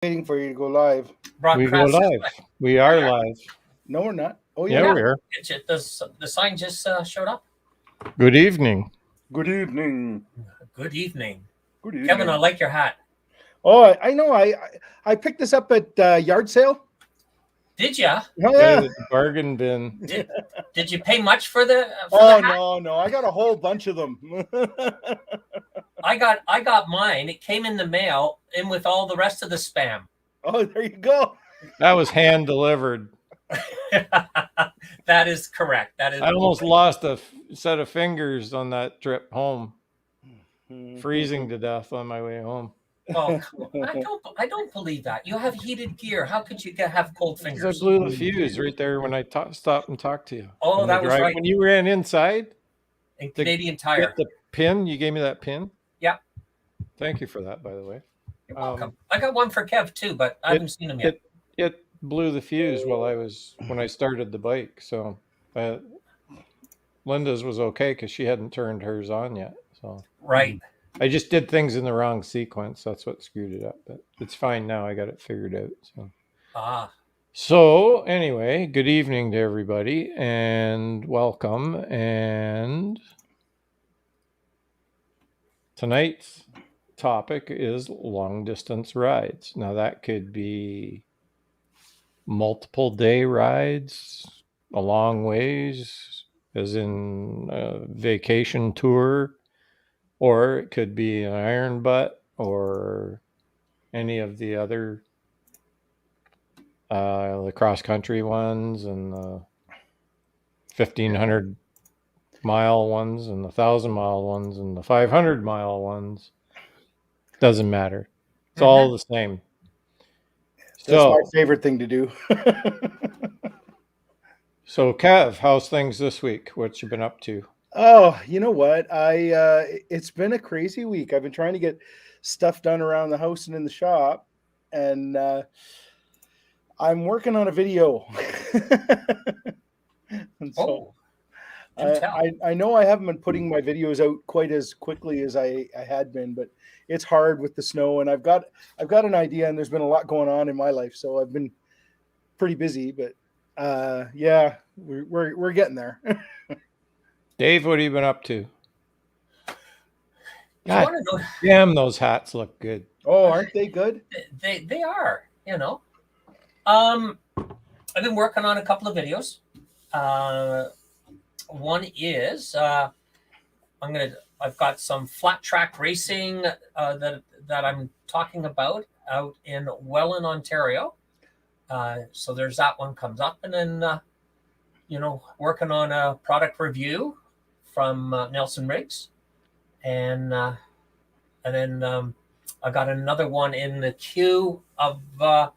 Waiting for you to go live. We go Broadcast. live. We are live. No, we're not. Oh, Yeah, yeah. we are. The sign just showed up. Good evening. Good evening. Good evening. Good evening. Kevin, I like your hat. Oh, I know. I picked this up at yard sale. Did ya? Oh, Got yeah. it at the bargain bin. Did you pay much for the Oh, hat? no. I got a whole bunch of them. I got mine. It came in the mail in with all the rest of the spam. Oh, there you go. That was hand delivered. That is correct. That is. I almost lost a set of fingers on that trip home. Freezing to death on my way home. Oh, I don't believe that. You have heated gear. How could you have cold Because I fingers? blew the fuse right there when I stopped and talked to you. Oh, that was right. When you ran inside, In Canadian Tire. get the pin. You gave me that pin. Yeah. Thank you for that, by the way. You're welcome. I got one for Kev too, but I haven't seen him yet. It blew the fuse when I started the bike. So Linda's was okay because she hadn't turned hers on yet. So Right. I just did things in the wrong sequence. That's what screwed it up. But it's fine now. I got it figured out. So anyway, good evening to everybody and welcome. And tonight's topic is long distance rides. Now that could be multiple day rides a long ways, as in a vacation tour, or it could be an iron butt or any of the other the cross country ones and the 1,500 mile ones and the 1,000 mile ones and the 500 mile ones. Doesn't matter. It's all the same. That's my favorite thing to do. So Kev, how's things this week? What you been up to? Oh, you know what? It's been a crazy week. I've been trying to get stuff done around the house and in the shop, and I'm working on a video. And so I know I haven't been putting my videos out quite as quickly as I had been, but it's hard with the snow, and I've got an idea, and there's been a lot going on in my life, so I've been pretty busy, but yeah, we're getting there. Dave, what have you been up to? God damn, those hats look good. Oh, aren't they good? They are, I've been working on a couple of videos. One is I've got some flat track racing that I'm talking about out in Welland, Ontario. So there's that one comes up, and then working on a product review from Nelson Riggs, and then I got another one in the queue of the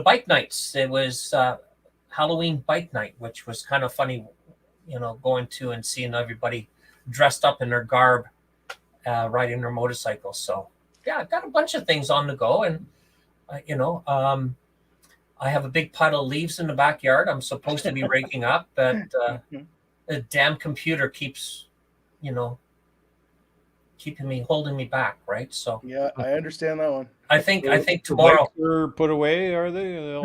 bike nights. It was Halloween bike night, which was kind of funny, going to and seeing everybody dressed up in their garb, riding their motorcycles. So yeah, I've got a bunch of things on the go, and I have a big pile of leaves in the backyard I'm supposed to be raking up, but the damn computer keeps, holding me back, right? So yeah, I understand that one. I think tomorrow. Are put away? Are they?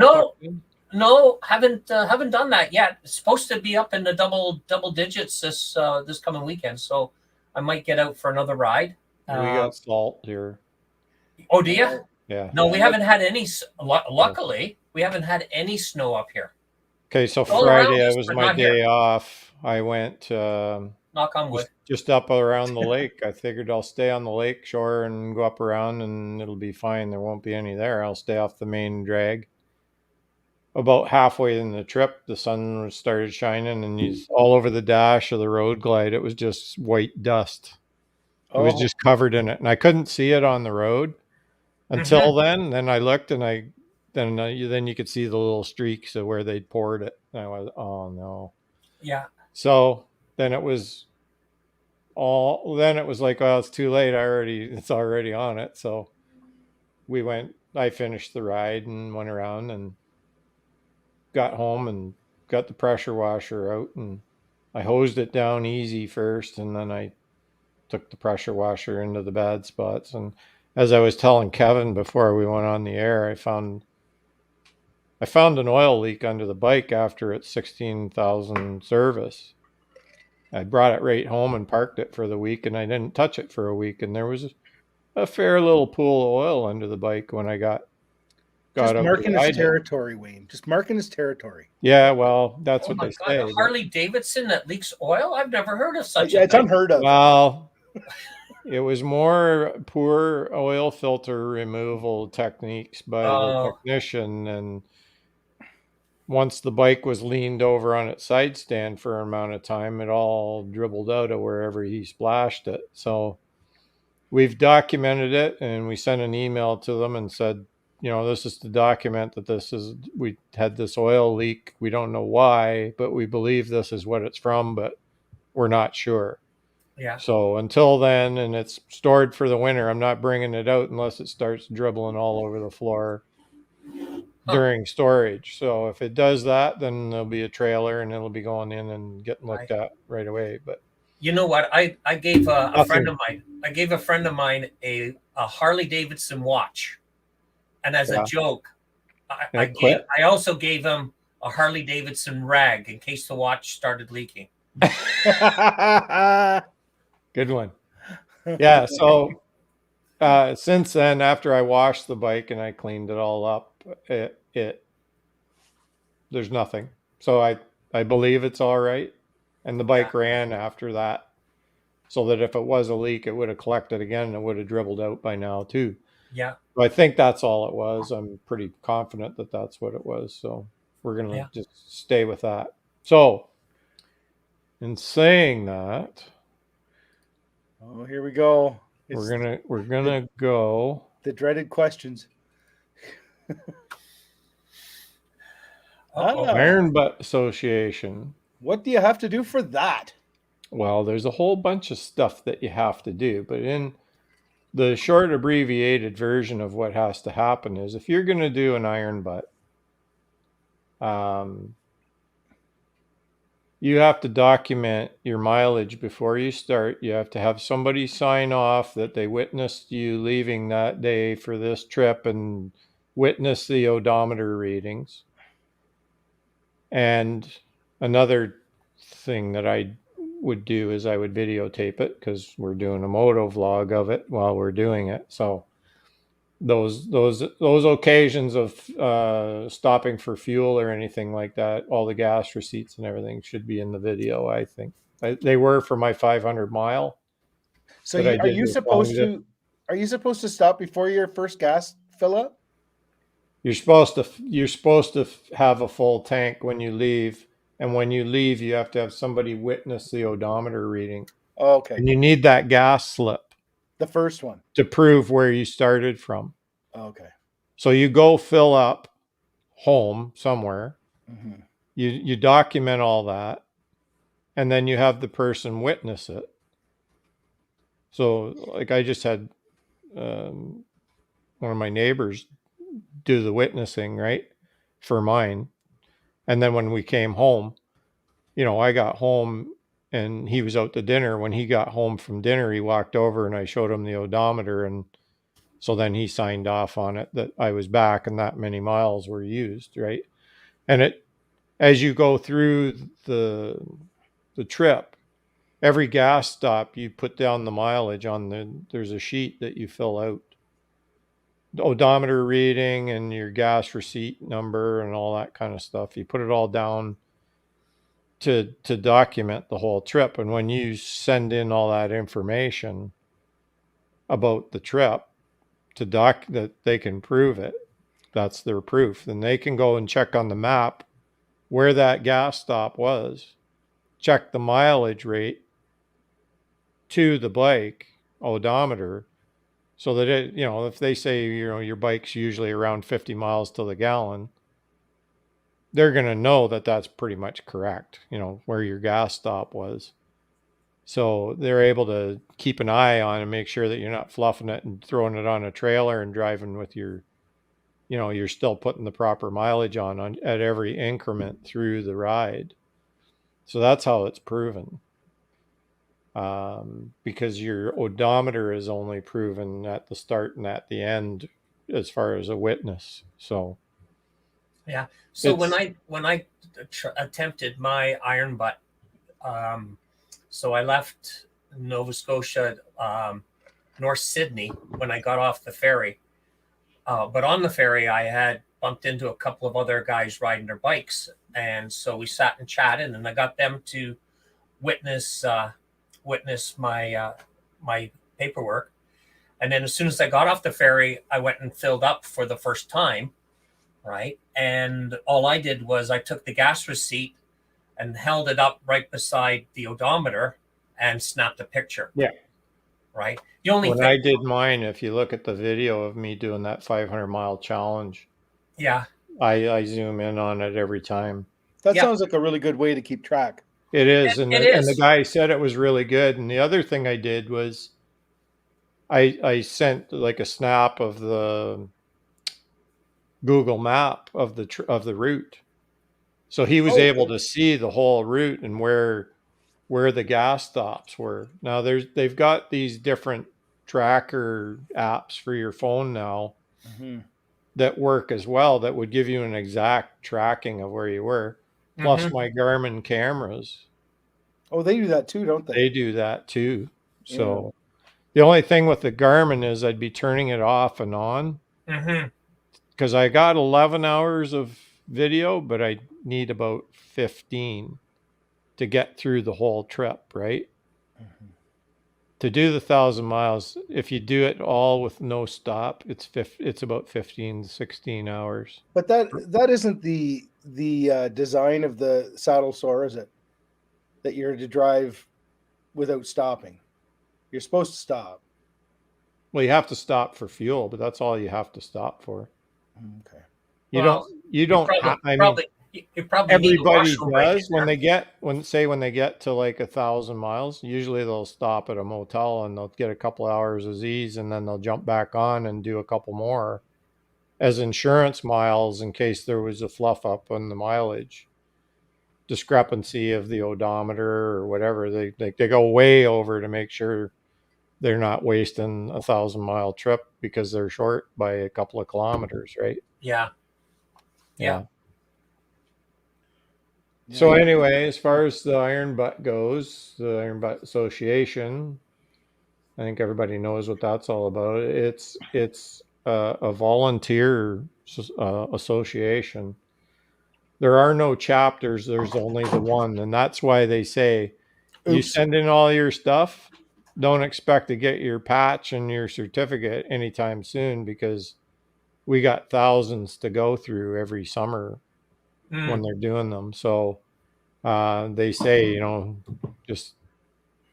No, haven't done that yet. It's supposed to be up in the double digits this coming weekend, so I might get out for another ride. We got salt here. Oh, do you? Yeah. No, we haven't had any. Luckily, we haven't had any snow up here. Okay, so Friday was my day off. I went knock on wood, just up around the lake. I figured I'll stay on the lake shore and go up around, and it'll be fine. There won't be any there. I'll stay off the main drag. About halfway in the trip, the sun started shining, and he's all over the dash of the road glide. It was just white dust. It was just covered in it, and I couldn't see it on the road until then. Then I looked, and then you could see the little streaks of where they'd poured it. And I was, oh no. Yeah. So then it was like, well, it's too late. It's already on it. So I finished the ride and went around and got home and got the pressure washer out, and I hosed it down easy first, and then I took the pressure washer into the bad spots, and as I was telling Kevin before we went on the air, I found an oil leak under the bike after its 16,000 service. I brought it right home and parked it for the week, and I didn't touch it for a week, and there was a fair little pool of oil under the bike when I got Just out to marking his ride it. territory, Wayne. Just marking his territory. Yeah, well, that's Oh what my they God, say. a Harley Davidson that leaks oil? I've never heard of such Yeah, a it's thing. unheard of. Well, it was more poor oil filter removal techniques by the Oh, technician, and once the bike was leaned over on its side stand for an amount of time, it all dribbled out of wherever he splashed it. So we've documented it, and we sent an email to them and said, this is to document that we had this oil leak. We don't know why, but we believe this is what it's from, but we're not sure. yeah. So until then, and it's stored for the winter, I'm not bringing it out unless it starts dribbling all over the floor during storage. So if it does that, then there'll be a trailer and it'll be going in and getting looked at right away. But You know what? I gave a friend nothing. of mine. I gave a friend of mine a Harley Davidson watch, and as a Yeah. joke, And it quit. I also gave him a Harley Davidson rag in case the watch started leaking. Good one. Yeah. So since then, after I washed the bike and I cleaned it all up, there's nothing. So I believe it's all right. And the bike ran after that, so that if it was a leak, it would have collected again and it would have dribbled out by now too. Yeah. So I think that's all it was. I'm pretty confident that that's what it was. So we're going to just stay with that. So in saying that, oh, here we go. we're gonna go the dreaded questions. Iron Butt Association. What do you have to do for that? Well, there's a whole bunch of stuff that you have to do, but in the short abbreviated version of what has to happen is if you're going to do an iron butt, you have to document your mileage before you start. You have to have somebody sign off that they witnessed you leaving that day for this trip and witness the odometer readings. And another thing that I would do is I would videotape it because we're doing a moto vlog of it while we're doing it. So those occasions of stopping for fuel or anything like that, all the gas receipts and everything should be in the video. I think they were for my 500 mile. So are you supposed to stop before your first gas fill up? You're supposed to have a full tank when you leave, and when you leave, you have to have somebody witness the odometer reading. Oh, okay. And you need that gas slip. The first one. To prove where you started from. Okay. So you go fill up home somewhere. Mm-hmm. You document all that, and then you have the person witness it. So like I just had one of my neighbors do the witnessing, right, for mine. And then when we came home, I got home and he was out to dinner. When he got home from dinner, he walked over and I showed him the odometer. And so then he signed off on it that I was back and that many miles were used, right? And as you go through the trip, every gas stop, you put down the mileage there's a sheet that you fill out. The odometer reading and your gas receipt number and all that kind of stuff. You put it all down to document the whole trip. And when you send in all that information about the trip that they can prove it, that's their proof. Then they can go and check on the map where that gas stop was, check the mileage rate to the bike odometer, so that if they say, your bike's usually around 50 miles to the gallon, they're going to know that that's pretty much correct, where your gas stop was. So they're able to keep an eye on and make sure that you're not fluffing it and throwing it on a trailer and driving with you're still putting the proper mileage on at every increment through the ride. So that's how it's proven. because your odometer is only proven at the start and at the end as far as a witness. So Yeah. So it's when I attempted my iron butt, so I left Nova Scotia, North Sydney when I got off the ferry. But on the ferry, I had bumped into a couple of other guys riding their bikes, and so we sat and chatted, and I got them to witness witness my paperwork. And then as soon as I got off the ferry, I went and filled up for the first time, right? And all I did was I took the gas receipt and held it up right beside the odometer and snapped a picture. Yeah. Right. The only when thing, I did mine, if you look at the video of me doing that 500-mile challenge, yeah, I zoom in on it every time. That yeah, sounds like a really good way to keep track. It is, and it the is. guy said it was really good. And the other thing I did was I sent like a snap of the Google map of the route, so he was Oh, able okay. to see the whole route and where the gas stops were. Now they've got these different tracker apps for your phone now Mm-hmm. that work as well, that would give you an exact tracking of where you were. Plus Mm-hmm. my Garmin cameras, Oh, they do that too, don't they? they do that too. Yeah. So the only thing with the Garmin is I'd be turning it off and on Mm-hmm. because I got 11 hours of video, but I need about 15 to get through the whole trip, right? Mm-hmm. To do the 1,000 miles, if you do it all with no stop, it's about 15 to 16 hours. But that isn't the design of the saddle sore, is it? That you're to drive without stopping. You're supposed to stop. Well, you have to stop for fuel, but that's all you have to stop for. Okay. You Well, don't you don't have, I mean, you probably need a everybody washroom break in does when there. when they get to like 1,000 miles, usually they'll stop at a motel and they'll get a couple hours of Z's and then they'll jump back on and do a couple more as insurance miles in case there was a fluff up on the mileage discrepancy of the odometer or whatever. They go way over to make sure they're not wasting 1,000-mile trip because they're short by a couple of kilometers, right? Yeah, yeah. Yeah. So Yeah. anyway, as far as the Iron Butt goes, the Iron Butt Association, I think everybody knows what that's all about. It's a volunteer association. There are no chapters. There's only the one, and that's why they say you Oops. send in all your stuff. Don't expect to get your patch and your certificate anytime soon because we got thousands to go through every summer when Mm, they're doing them. So they say, just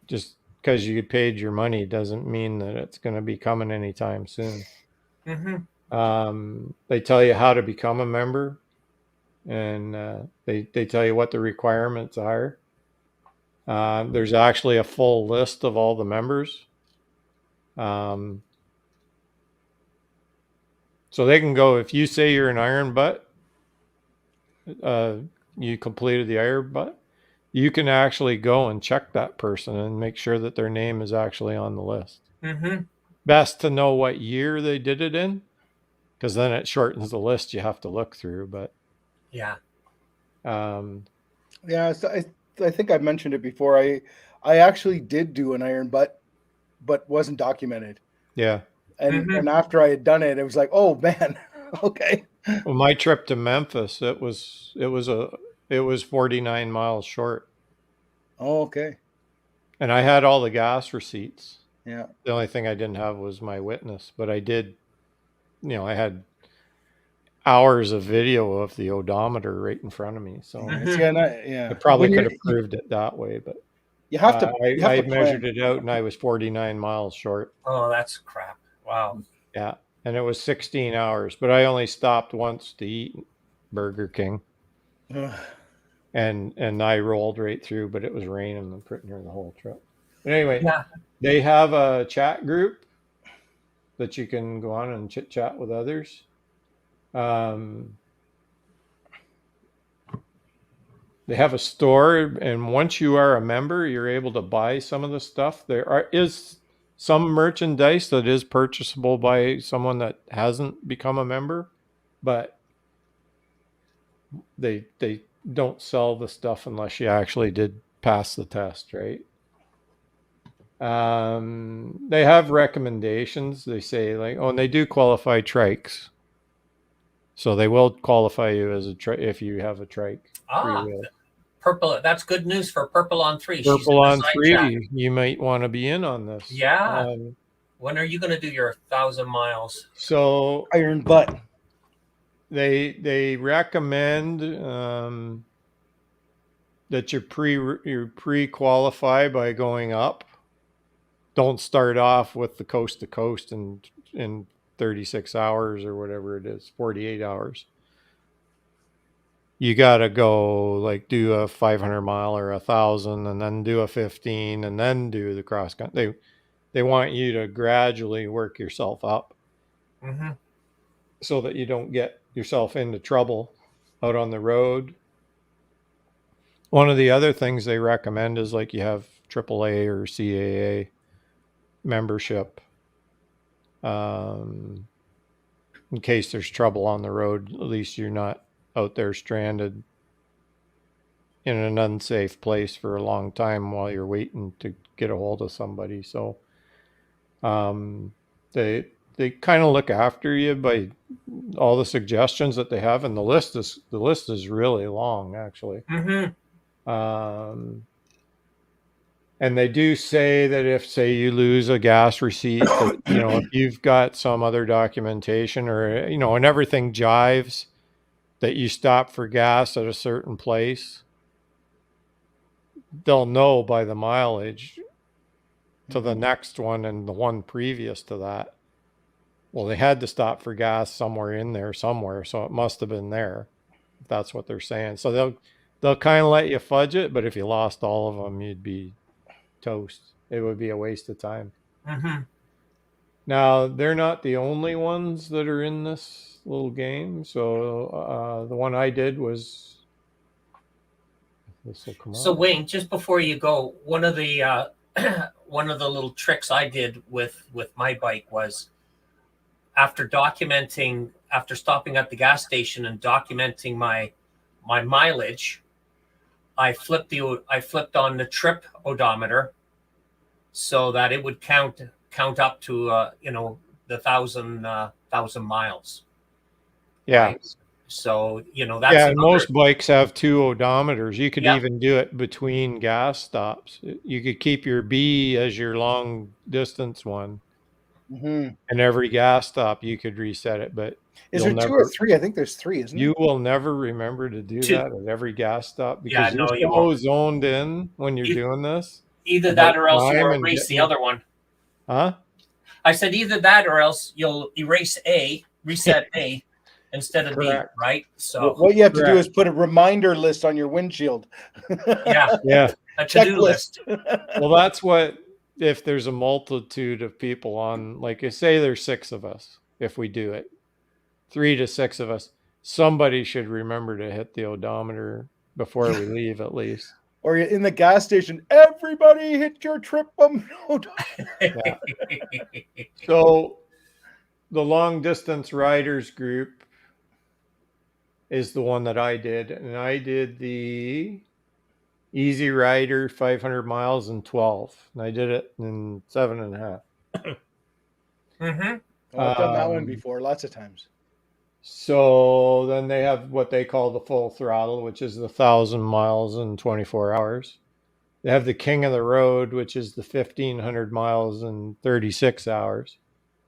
just because you paid your money doesn't mean that it's going to be coming anytime soon. mm-hmm. They tell you how to become a member, and they tell you what the requirements are. There's actually a full list of all the members. Um, so they can go, if you say you're an iron butt, uh, you completed the iron butt, you can actually go and check that person and make sure that their name is actually on the list. Mm-hmm. Best to know what year they did it in, because then it shortens the list you have to look through. But Yeah. um, Yeah. So I think I've mentioned it before. I actually did do an iron butt, but wasn't documented. yeah. Mm-hmm. And after I had done it, it was like, oh man, okay. Well, my trip to Memphis, it was 49 miles short, Oh, okay. and I had all the gas receipts. Yeah. The only thing I didn't have was my witness, but I did, I had hours of video of the odometer right in front of me. So Yeah. Mm-hmm. See, and I yeah. probably When could have proved it that way, but you have I to measured plan. it out and I was 49 miles short. Oh, that's crap. Wow. Yeah. And it was 16 hours, but I only stopped once to eat Burger King Ugh. and I rolled right through, but it was raining pretty near the whole trip. But anyway, Yeah. they have a chat group that you can go on and chit chat with others. They have a store, and once you are a member, you're able to buy some of the stuff. Is some merchandise that is purchasable by someone that hasn't become a member, but they don't sell the stuff unless you actually did pass the test, right? They have recommendations. They say like, oh, and they do qualify trikes, so they will qualify you as a trike if you have a trike. Ah, purple. That's good news for Purple on 3. She's in Purple the on side chat. 3, you might want to be in on this. Yeah. When are you going to do your 1,000 miles? So Iron butt. they recommend that you pre-qualify by going up. Don't start off with the coast to coast in 36 hours or whatever it is, 48 hours. You got to go like do a 500 mile or 1,000 and then do a 15 and then do the cross country. They want you to gradually work yourself up so that you don't get yourself into trouble out on the road. One of the other things they recommend is like you have AAA or CAA membership in case there's trouble on the road. At least you're not out there stranded in an unsafe place for a long time while you're waiting to get a hold of somebody. So they kind of look after you by all the suggestions that they have, and the list is really long actually. And they do say that if, say, you lose a gas receipt, that, if you've got some other documentation or, and everything jives, that you stop for gas at a certain place, they'll know by the mileage to the next one and the one previous to that. Well, they had to stop for gas somewhere in there somewhere, so it must have been there. If that's what they're saying. So they'll kind of let you fudge it, but if you lost all of them, you'd be toast. It would be a waste of time. Now, they're not the only ones that are in this little game. So the one I did was this will come So on. Wayne, just before you go, one of the little tricks I did with my bike was after stopping at the gas station and documenting my mileage, I flipped on the trip odometer so that it would count up to the 1,000 miles. Yeah. Right? So that's most bikes have 2 odometers. You could Yeah. even do it between gas stops. You could keep your B as your long distance one, and every gas stop you could reset it. But is there 2 or 3? I think there's 3, isn't you there? will never remember to do that at every gas stop because no, you you're so won't. zoned in when you're doing this. Either that or else time you'll and erase the getting- other one. Huh? I said either that or else you'll erase A, reset A instead of Correct. B, right? So What you have to do is put a reminder list on your windshield. yeah, a to-do list. Well, that's what, if there's a multitude of people on, like say there's 6 of us, if we do it, 3 to 6 of us, somebody should remember to hit the odometer before we leave at least. Or you're in the gas station, everybody hit your trip odometer. So the long distance riders group is the one that I did, and I did the Easy Rider 500 miles in 12, and I did it in 7.5. I've done that one before, lots of times. So then they have what they call the full throttle, which is the 1,000 miles in 24 hours. They have the King of the Road, which is the 1,500 miles in 36 hours.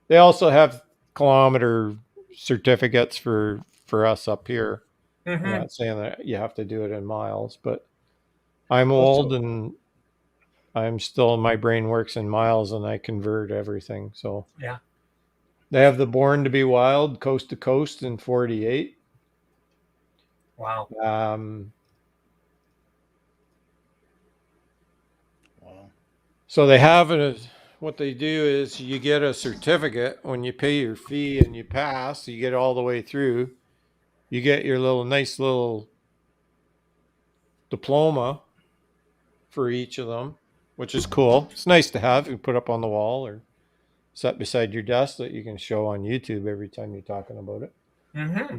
They also have kilometer certificates for us up here. I'm not saying that you have to do it in miles, but I'm old and I'm still, my brain works in miles and I convert everything. So yeah. They have the Born to be Wild coast to coast in 48. Wow. Wow. So they have what they do is you get a certificate when you pay your fee and you pass, you get all the way through. You get your nice little diploma for each of them, which is cool. It's nice to have. You can put up on the wall or set beside your desk that you can show on YouTube every time you're talking about it. Mm-hmm.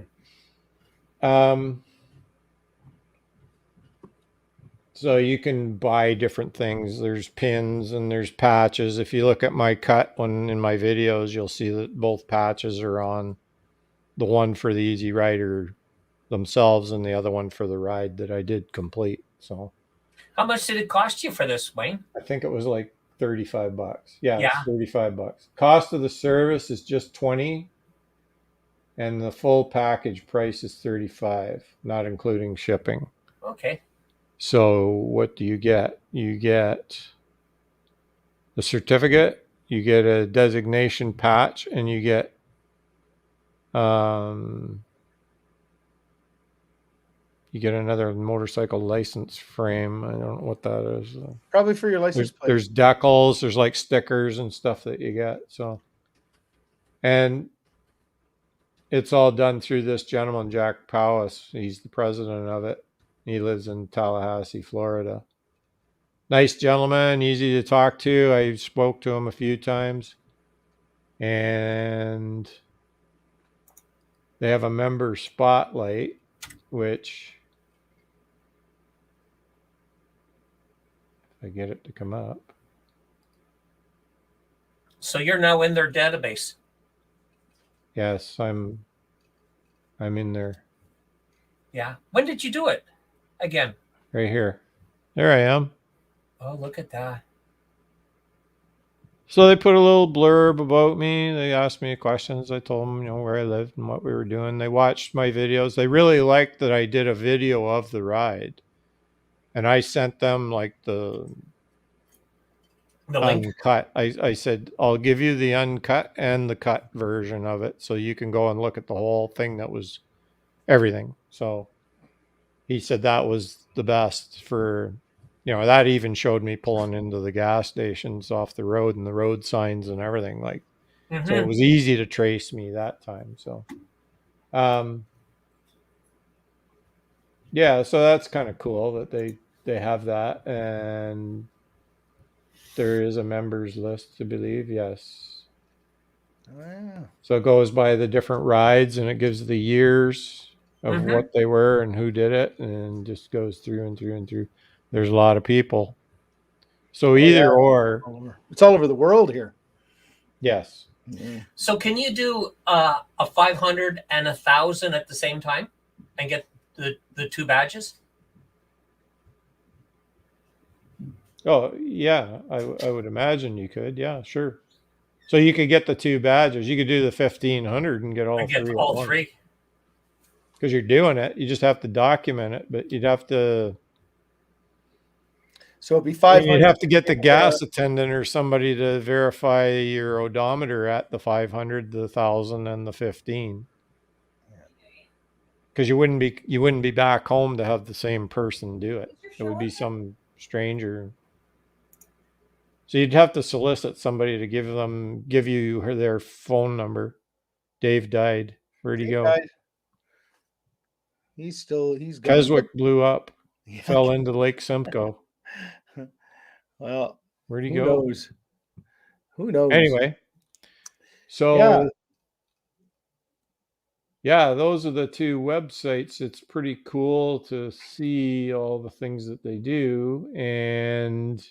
So you can buy different things. There's pins and there's patches. If you look at my cut one in my videos, you'll see that both patches are on, the one for the Easy Rider themselves and the other one for the ride that I did complete. So How much did it cost you for this, Wayne? I think it was like $35. Yeah, Yeah. it's $35. Cost of the service is just 20, and the full package price is 35, not including shipping. Okay. So what do you get? You get the certificate, you get a designation patch, and you get another motorcycle license frame. I don't know what that is. Probably for your license plate. There's decals, there's like stickers and stuff that you get. So, and it's all done through this gentleman, Jack Powis. He's the president of it. He lives in Tallahassee, Florida. Nice gentleman, easy to talk to. I spoke to him a few times. And they have a member spotlight, which, if I get it to come up. So you're now in their database. Yes, I'm in there. Yeah. When did you do it? Again. Right here. There I am. Oh, look at that. So they put a little blurb about me. They asked me questions. I told them, where I lived and what we were doing. They watched my videos. They really liked that I did a video of the ride. And I sent them like the link. Uncut. I said, I'll give you the uncut and the cut version of it. So you can go and look at the whole thing that was everything. So he said that was the best for, that even showed me pulling into the gas stations off the road and the road signs and everything. Like, Mm-hmm. So it was easy to trace me that time. So, yeah, so that's kind of cool that they have that. And there is a members list, I believe. Yes. Oh, yeah. So it goes by the different rides and it gives the years of Mm-hmm. what they were and who did it, and just goes through and through and through. There's a lot of people. So either or. It's all over the world here. Yes. Yeah. So can you do a 500 and 1,000 at the same time and get the two badges? Oh, yeah. I would imagine you could. Yeah, sure. So you could get the two badges. You could do the 1,500 and get all three. All three. Because you're doing it. You just have to document it, but you'd have to. So it'd be 500. You'd have to get the gas attendant or somebody to verify your odometer at the 500, the 1,000, and the 15. Because you wouldn't be back home to have the same person do it. It would be some stranger. So you'd have to solicit somebody to give you their phone number. Dave died. Where'd he go? Died. He's gone. Keswick blew up. Yeah. Fell into Lake Simcoe. Well, where'd he go? Who knows? Anyway, so yeah, those are the two websites. It's pretty cool to see all the things that they do. And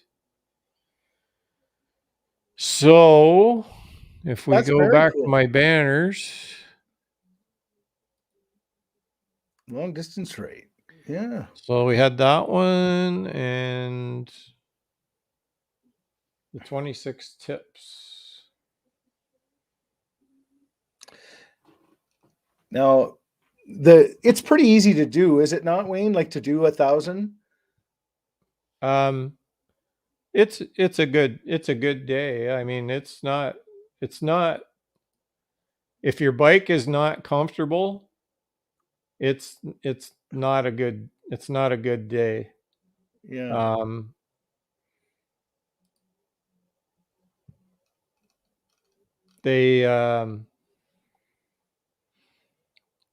so if we go back to my banners. Long distance rate. Yeah. So we had that one and the 26 tips. Now, it's pretty easy to do, is it not, Wayne? Like to do 1,000? It's a good day. I mean, it's not if your bike is not comfortable, it's not a good day. Yeah. They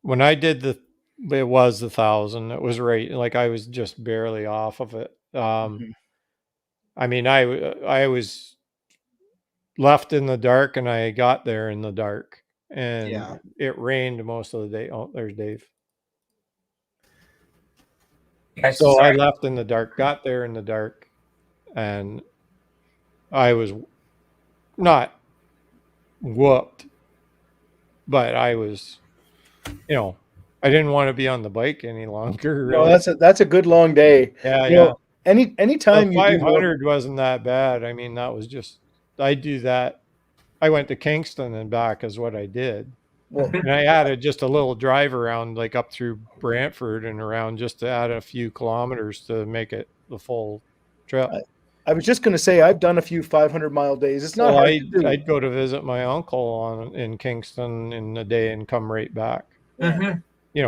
when I did it was 1,000. It was right, like I was just barely off of it. Mhm. I mean, I was left in the dark, and I got there in the dark, and Yeah. it rained most of the day. Oh, there's Dave. Okay, So I sorry. left in the dark, got there in the dark, and I was not whooped, but I was, I didn't want to be on the bike any longer, No, really. that's a good long day. Yeah, You yeah. know, any The time you do more. 500 wasn't that bad. I mean, that was just, I do that. I went to Kingston and back is what I did. Well, And I added just a little drive around, like up through Brantford and around, just to add a few kilometers to make it the full trip. I was just going to say I've done a few 500-mile days. It's not Well, hard to do. I'd go to visit my uncle in Kingston in a day and come right back. Yeah. Mhm.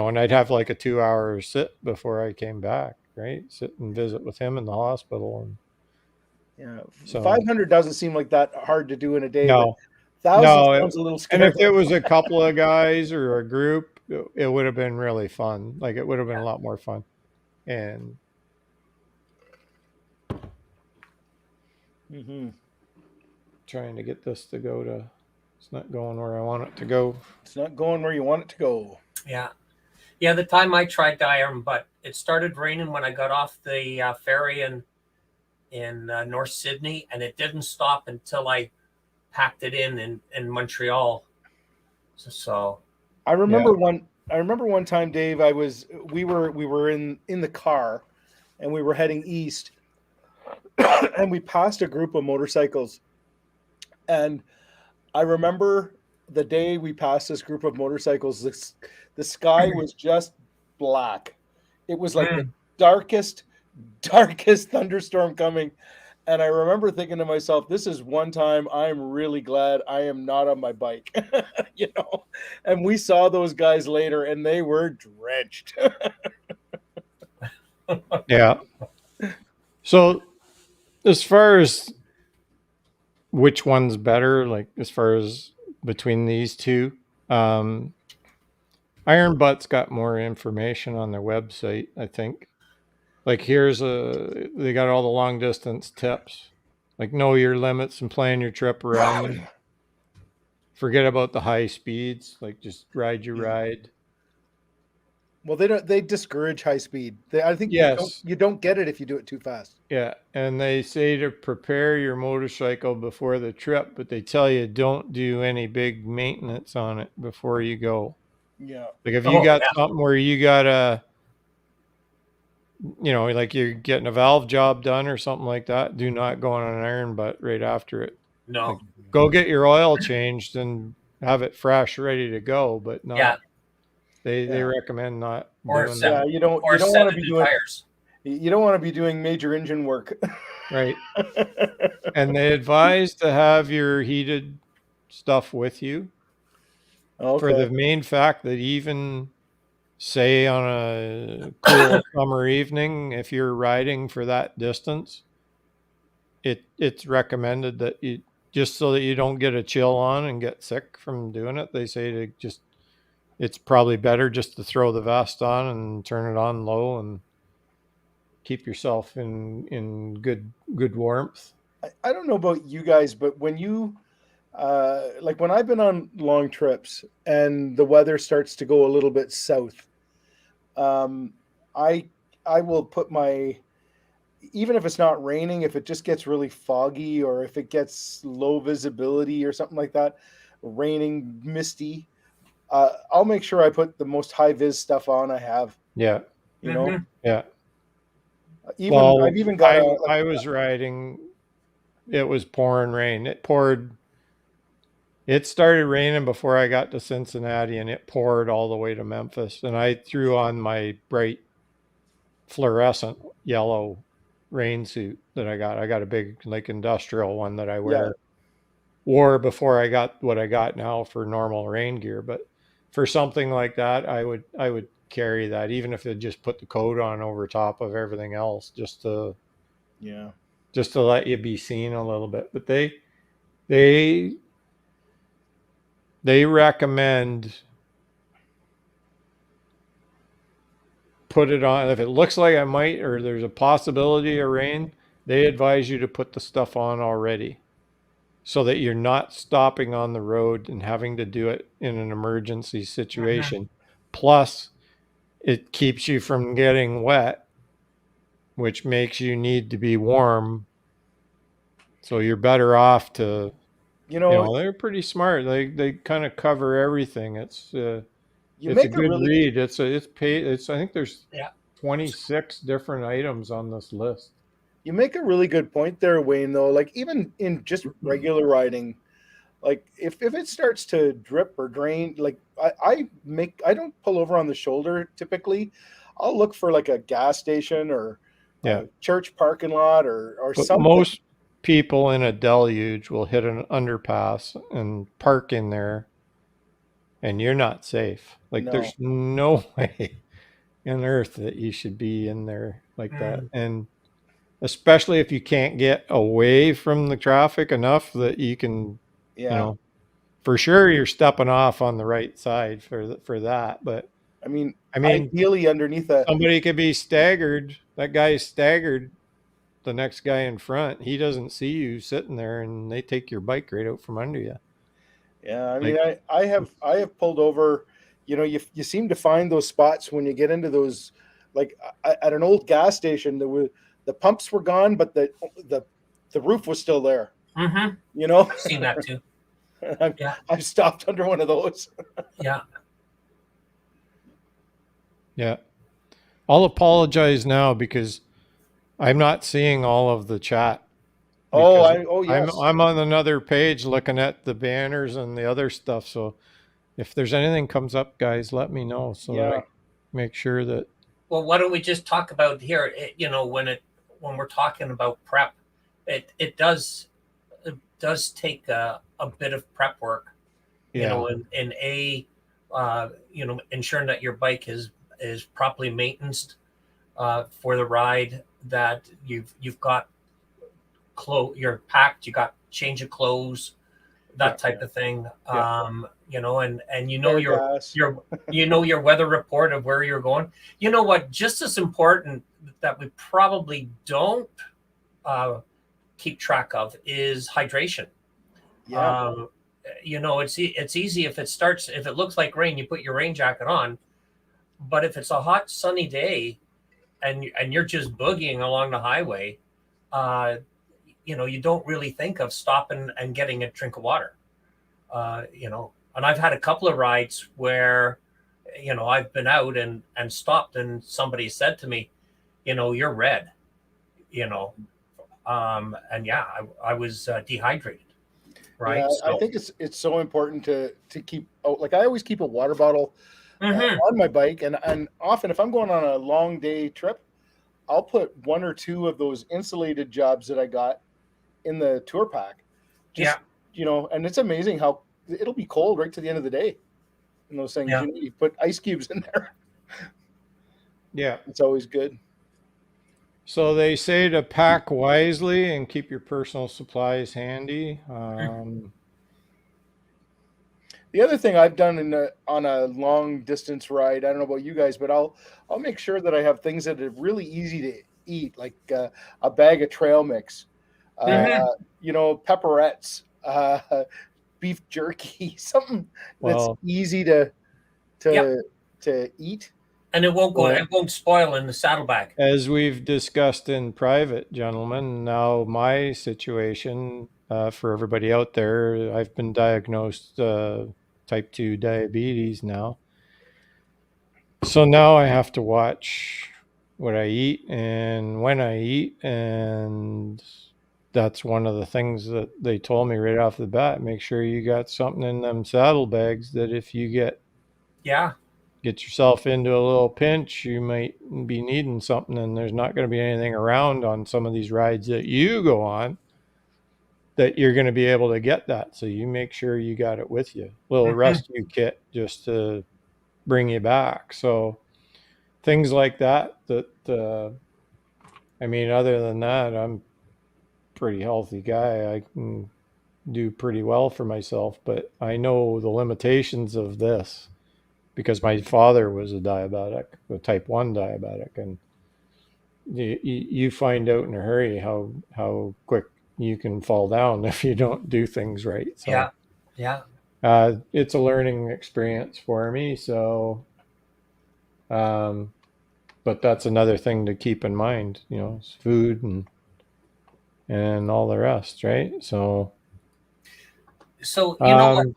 And I'd have like a 2 hour sit before I came back, right? Sit and visit with him in the hospital. And Yeah. so, 500 doesn't seem like that hard to do in a day, but no, 1,000 no. sounds a little And if scary. it was a couple of guys or a group, it would have been really fun. Like it would have been a lot more fun. And Mm-hmm. trying to get this to go to, it's not going where I want it to go. It's not going where you want it to go. Yeah. Yeah, the time I tried Dyer, but it started raining when I got off the ferry in North Sydney, and it didn't stop until I packed it in Montreal. So I Yeah. remember one time, Dave, we were in the car and we were heading east and we passed a group of motorcycles. And I remember the day we passed this group of motorcycles, the sky was just black. It was like the darkest, darkest thunderstorm coming. And I remember thinking to myself, this is one time I'm really glad I am not on my bike, And we saw those guys later and they were drenched. Yeah. So as far as which one's better, like as far as between these two, Iron Butt's got more information on their website, I think. Like they got all the long distance tips, like know your limits and plan your trip around them. Forget about the high speeds, like just ride your ride. Well, they discourage high speed. I think Yes. you don't get it if you do it too fast. Yeah. And they say to prepare your motorcycle before the trip, but they tell you don't do any big maintenance on it before you go. Yeah. Like if you got something where you gotta, like you're getting a valve job done or something like that, do not go on an Iron Butt right after it. no. Like, go get your oil changed and have it fresh, ready to go, but not. Yeah. They recommend not Or doing Yeah, that. you don't Or want set to it be to doing tires. you don't want to be doing major engine work. Right. And they advise to have your heated stuff with you for Okay. the main fact that even say on a cool summer evening, if you're riding for that distance, it's recommended that you, just so that you don't get a chill on and get sick from doing it, they say to just, it's probably better just to throw the vest on and turn it on low and keep yourself in good warmth. I don't know about you guys, but when you like when I've been on long trips and the weather starts to go a little bit south, um, I will put my, even if it's not raining, if it just gets really foggy or if it gets low visibility or something like that, raining, misty, I'll make sure I put the most high vis stuff on I have. Yeah. You know, Yeah. I've even got I was riding, it was pouring rain. It started raining before I got to Cincinnati, and it poured all the way to Memphis. And I threw on my bright fluorescent yellow rain suit that I got. I got a big, like, industrial one that I wore before I got what I got now for normal rain gear. But for something like that, I would carry that, even if it just put the coat on over top of everything else, just to let you be seen a little bit. But they recommend put it on. If it looks like I might, or there's a possibility of rain, they advise you to put the stuff on already so that you're not stopping on the road and having to do it in an emergency situation. Plus, it keeps you from getting wet, which makes you need to be warm. So you're better off to, they're pretty smart. They kind of cover everything. It's a good read. I think there's 26 different items on this list. You make a really good point there, Wayne, though. Like, even in just regular riding, like if it starts to drip or drain, like I don't pull over on the shoulder typically. I'll look for like a gas station or a church parking lot or but something. Most people in a deluge will hit an underpass and park in there, and you're not safe. Like, there's no way on earth that you should be in there like that. And especially if you can't get away from the traffic enough that you can, for sure you're stepping off on the right side for that. But I mean, ideally underneath somebody could be staggered. That guy is staggered. The next guy in front, he doesn't see you sitting there, and they take your bike right out from under you. Yeah, I mean, I have pulled over. You seem to find those spots when you get into those, like at an old gas station. The pumps were gone, but the roof was still there. Mm-hmm. I've seen that too. I've stopped under one of those. Yeah. I'll apologize now because I'm not seeing all of the chat. Yes. I'm on another page looking at the banners and the other stuff. So if there's anything comes up, guys, let me know so that I make sure that. Well, why don't we just talk about here? When we're talking about prep, it does take a bit of prep work. In ensuring that your bike is properly maintained for the ride, that you've got you're packed, you got change of clothes, that type of thing. And your weather report of where you're going. You know what? Just as important that we probably don't keep track of is hydration. It's easy if it looks like rain, you put your rain jacket on, but if it's a hot sunny day and you're just boogieing along the highway, you don't really think of stopping and getting a drink of water. And I've had a couple of rides where, I've been out and stopped, and somebody said to me, you're red, I was dehydrated. Right. Yeah, so I think it's so important to keep, like, I always keep a water bottle on my bike, and often if I'm going on a long day trip, I'll put one or two of those insulated jobs that I got in the tour pack. And it's amazing how it'll be cold right to the end of the day. And those things, you put ice cubes in there. Yeah, it's always good. So they say to pack wisely and keep your personal supplies handy. The other thing I've done on a long distance ride, I don't know about you guys, but I'll make sure that I have things that are really easy to eat, like a bag of trail mix, pepperettes, beef jerky, something that's easy to eat. And it won't spoil in the saddlebag. As we've discussed in private, gentlemen, now my situation, for everybody out there, I've been diagnosed type 2 diabetes now. So now I have to watch what I eat and when I eat, and that's one of the things that they told me right off the bat. Make sure you got something in them saddlebags that if you get yourself into a little pinch, you might be needing something, and there's not going to be anything around on some of these rides that you go on that you're going to be able to get that. So you make sure you got it with you. Little rescue kit just to bring you back. So things like that, other than that, I'm a pretty healthy guy. I can do pretty well for myself, but I know the limitations of this. because my father was a diabetic, a type 1 diabetic, and you find out in a hurry how quick you can fall down if you don't do things right. So Yeah. it's a learning experience for me. So, but that's another thing to keep in mind, is food and all the rest, right? So, So what? um,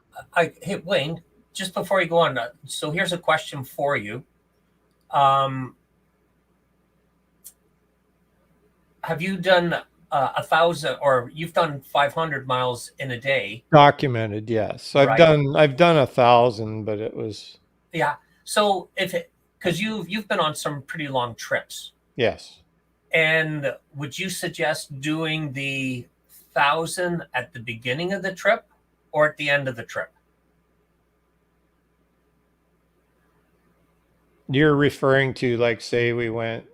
Hey, Wayne, just before you go on, so here's a question for you. Um, have you done 1,000, or you've done 500 miles in a day? documented, yes. I've Right. done 1,000, but it was, Yeah. So because you've been on some pretty long trips, yes. and would you suggest doing the 1,000 at the beginning of the trip or at the end of the trip? You're referring to, like, say we went,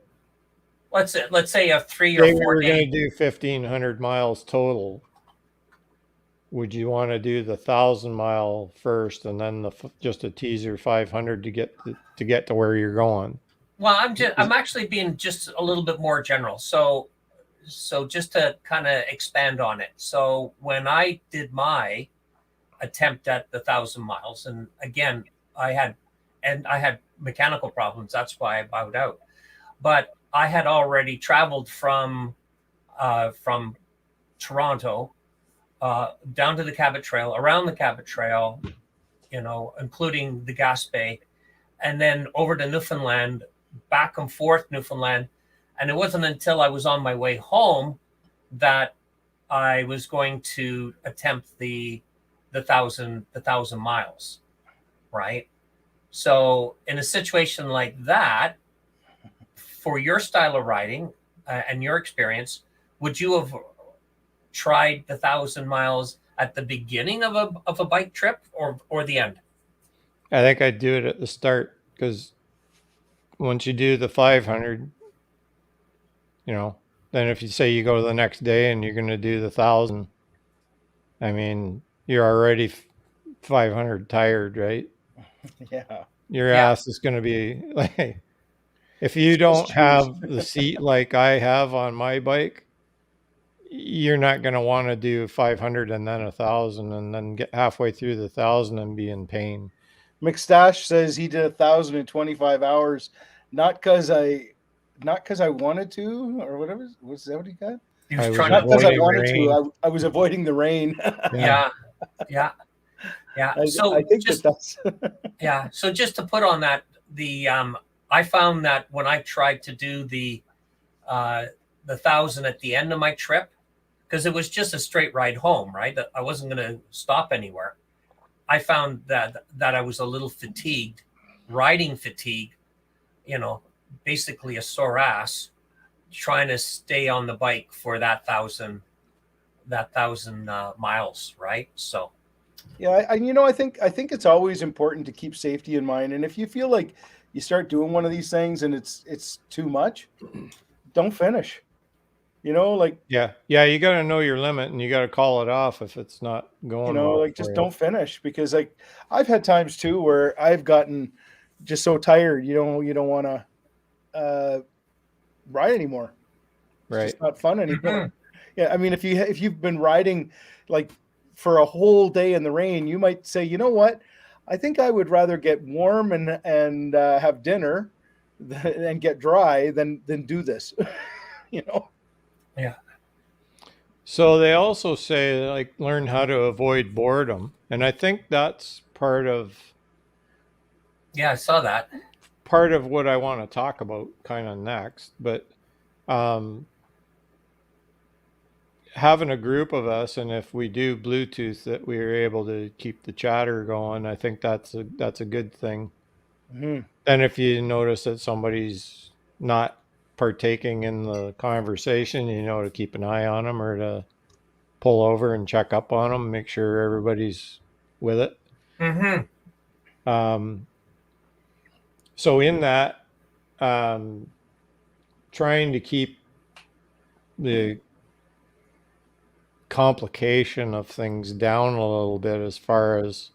Let's say a 3 or say we 4 were going day. to do 1,500 miles total. Would you want to do the 1,000 mile first, and then just a teaser 500 to get to where you're going? Well, I'm actually being just a little bit more general. So just to kind of expand on it. So when I did my attempt at the 1,000 miles, and again, I had I had mechanical problems. That's why I bowed out. But I had already traveled from Toronto down to the Cabot Trail, around the Cabot Trail, including the Gaspé, and then over to Newfoundland, back and forth Newfoundland. And it wasn't until I was on my way home that I was going to attempt the thousand miles, right? So in a situation like that, for your style of riding and your experience, would you have tried the 1,000 miles at the beginning of a bike trip or the end? I think I'd do it at the start, because once you do the 500, then if you say you go the next day and you're going to do the 1,000, I mean, you're already 500 tired, right? Yeah. Your Yeah. ass is going to be like, if you Swiss don't cheese. have the seat like I have on my bike, you're not going to want to do 500 and then 1,000 and then get halfway through the 1,000 and be in pain. McStash says he did 1,025 hours, not because I wanted to or whatever. Was that what he got? He was I was trying to Not because I avoiding avoid. wanted rain. to. I was avoiding the rain. Yeah. Yeah. Yeah. Yeah. I So think just that's yeah. So just to put on that, I found that when I tried to do the 1,000 at the end of my trip, because it was just a straight ride home, right? I wasn't going to stop anywhere. I found that I was a little fatigued, riding fatigue, you know, basically a sore ass, trying to stay on the bike for that thousand miles, right? So yeah. I think it's always important to keep safety in mind. And if you feel like you start doing one of these things and it's too much, don't finish. Like Yeah. Yeah. You got to know your limit, and you got to call it off if it's not going well just for you. don't finish, because like I've had times too where I've gotten just so tired you don't want to ride anymore. It's Right. just not fun anymore. mhm. Yeah, I mean, if you've been riding like for a whole day in the rain, you might say, you know what, I think I would rather get warm and have dinner and get dry than do this. you know Yeah, So they also say, like, learn how to avoid boredom. And I think that's yeah, I saw that. part of what I want to talk about kind of next. But um, having a group of us, and if we do Bluetooth, that we are able to keep the chatter going, I think that's a good thing. Mhm. Then if you notice that somebody's not partaking in the conversation, to keep an eye on them, or to pull over and check up on them, make sure everybody's with it. Mm-hmm. Um, so in that, um, trying to keep the complication of things down a little bit, as far as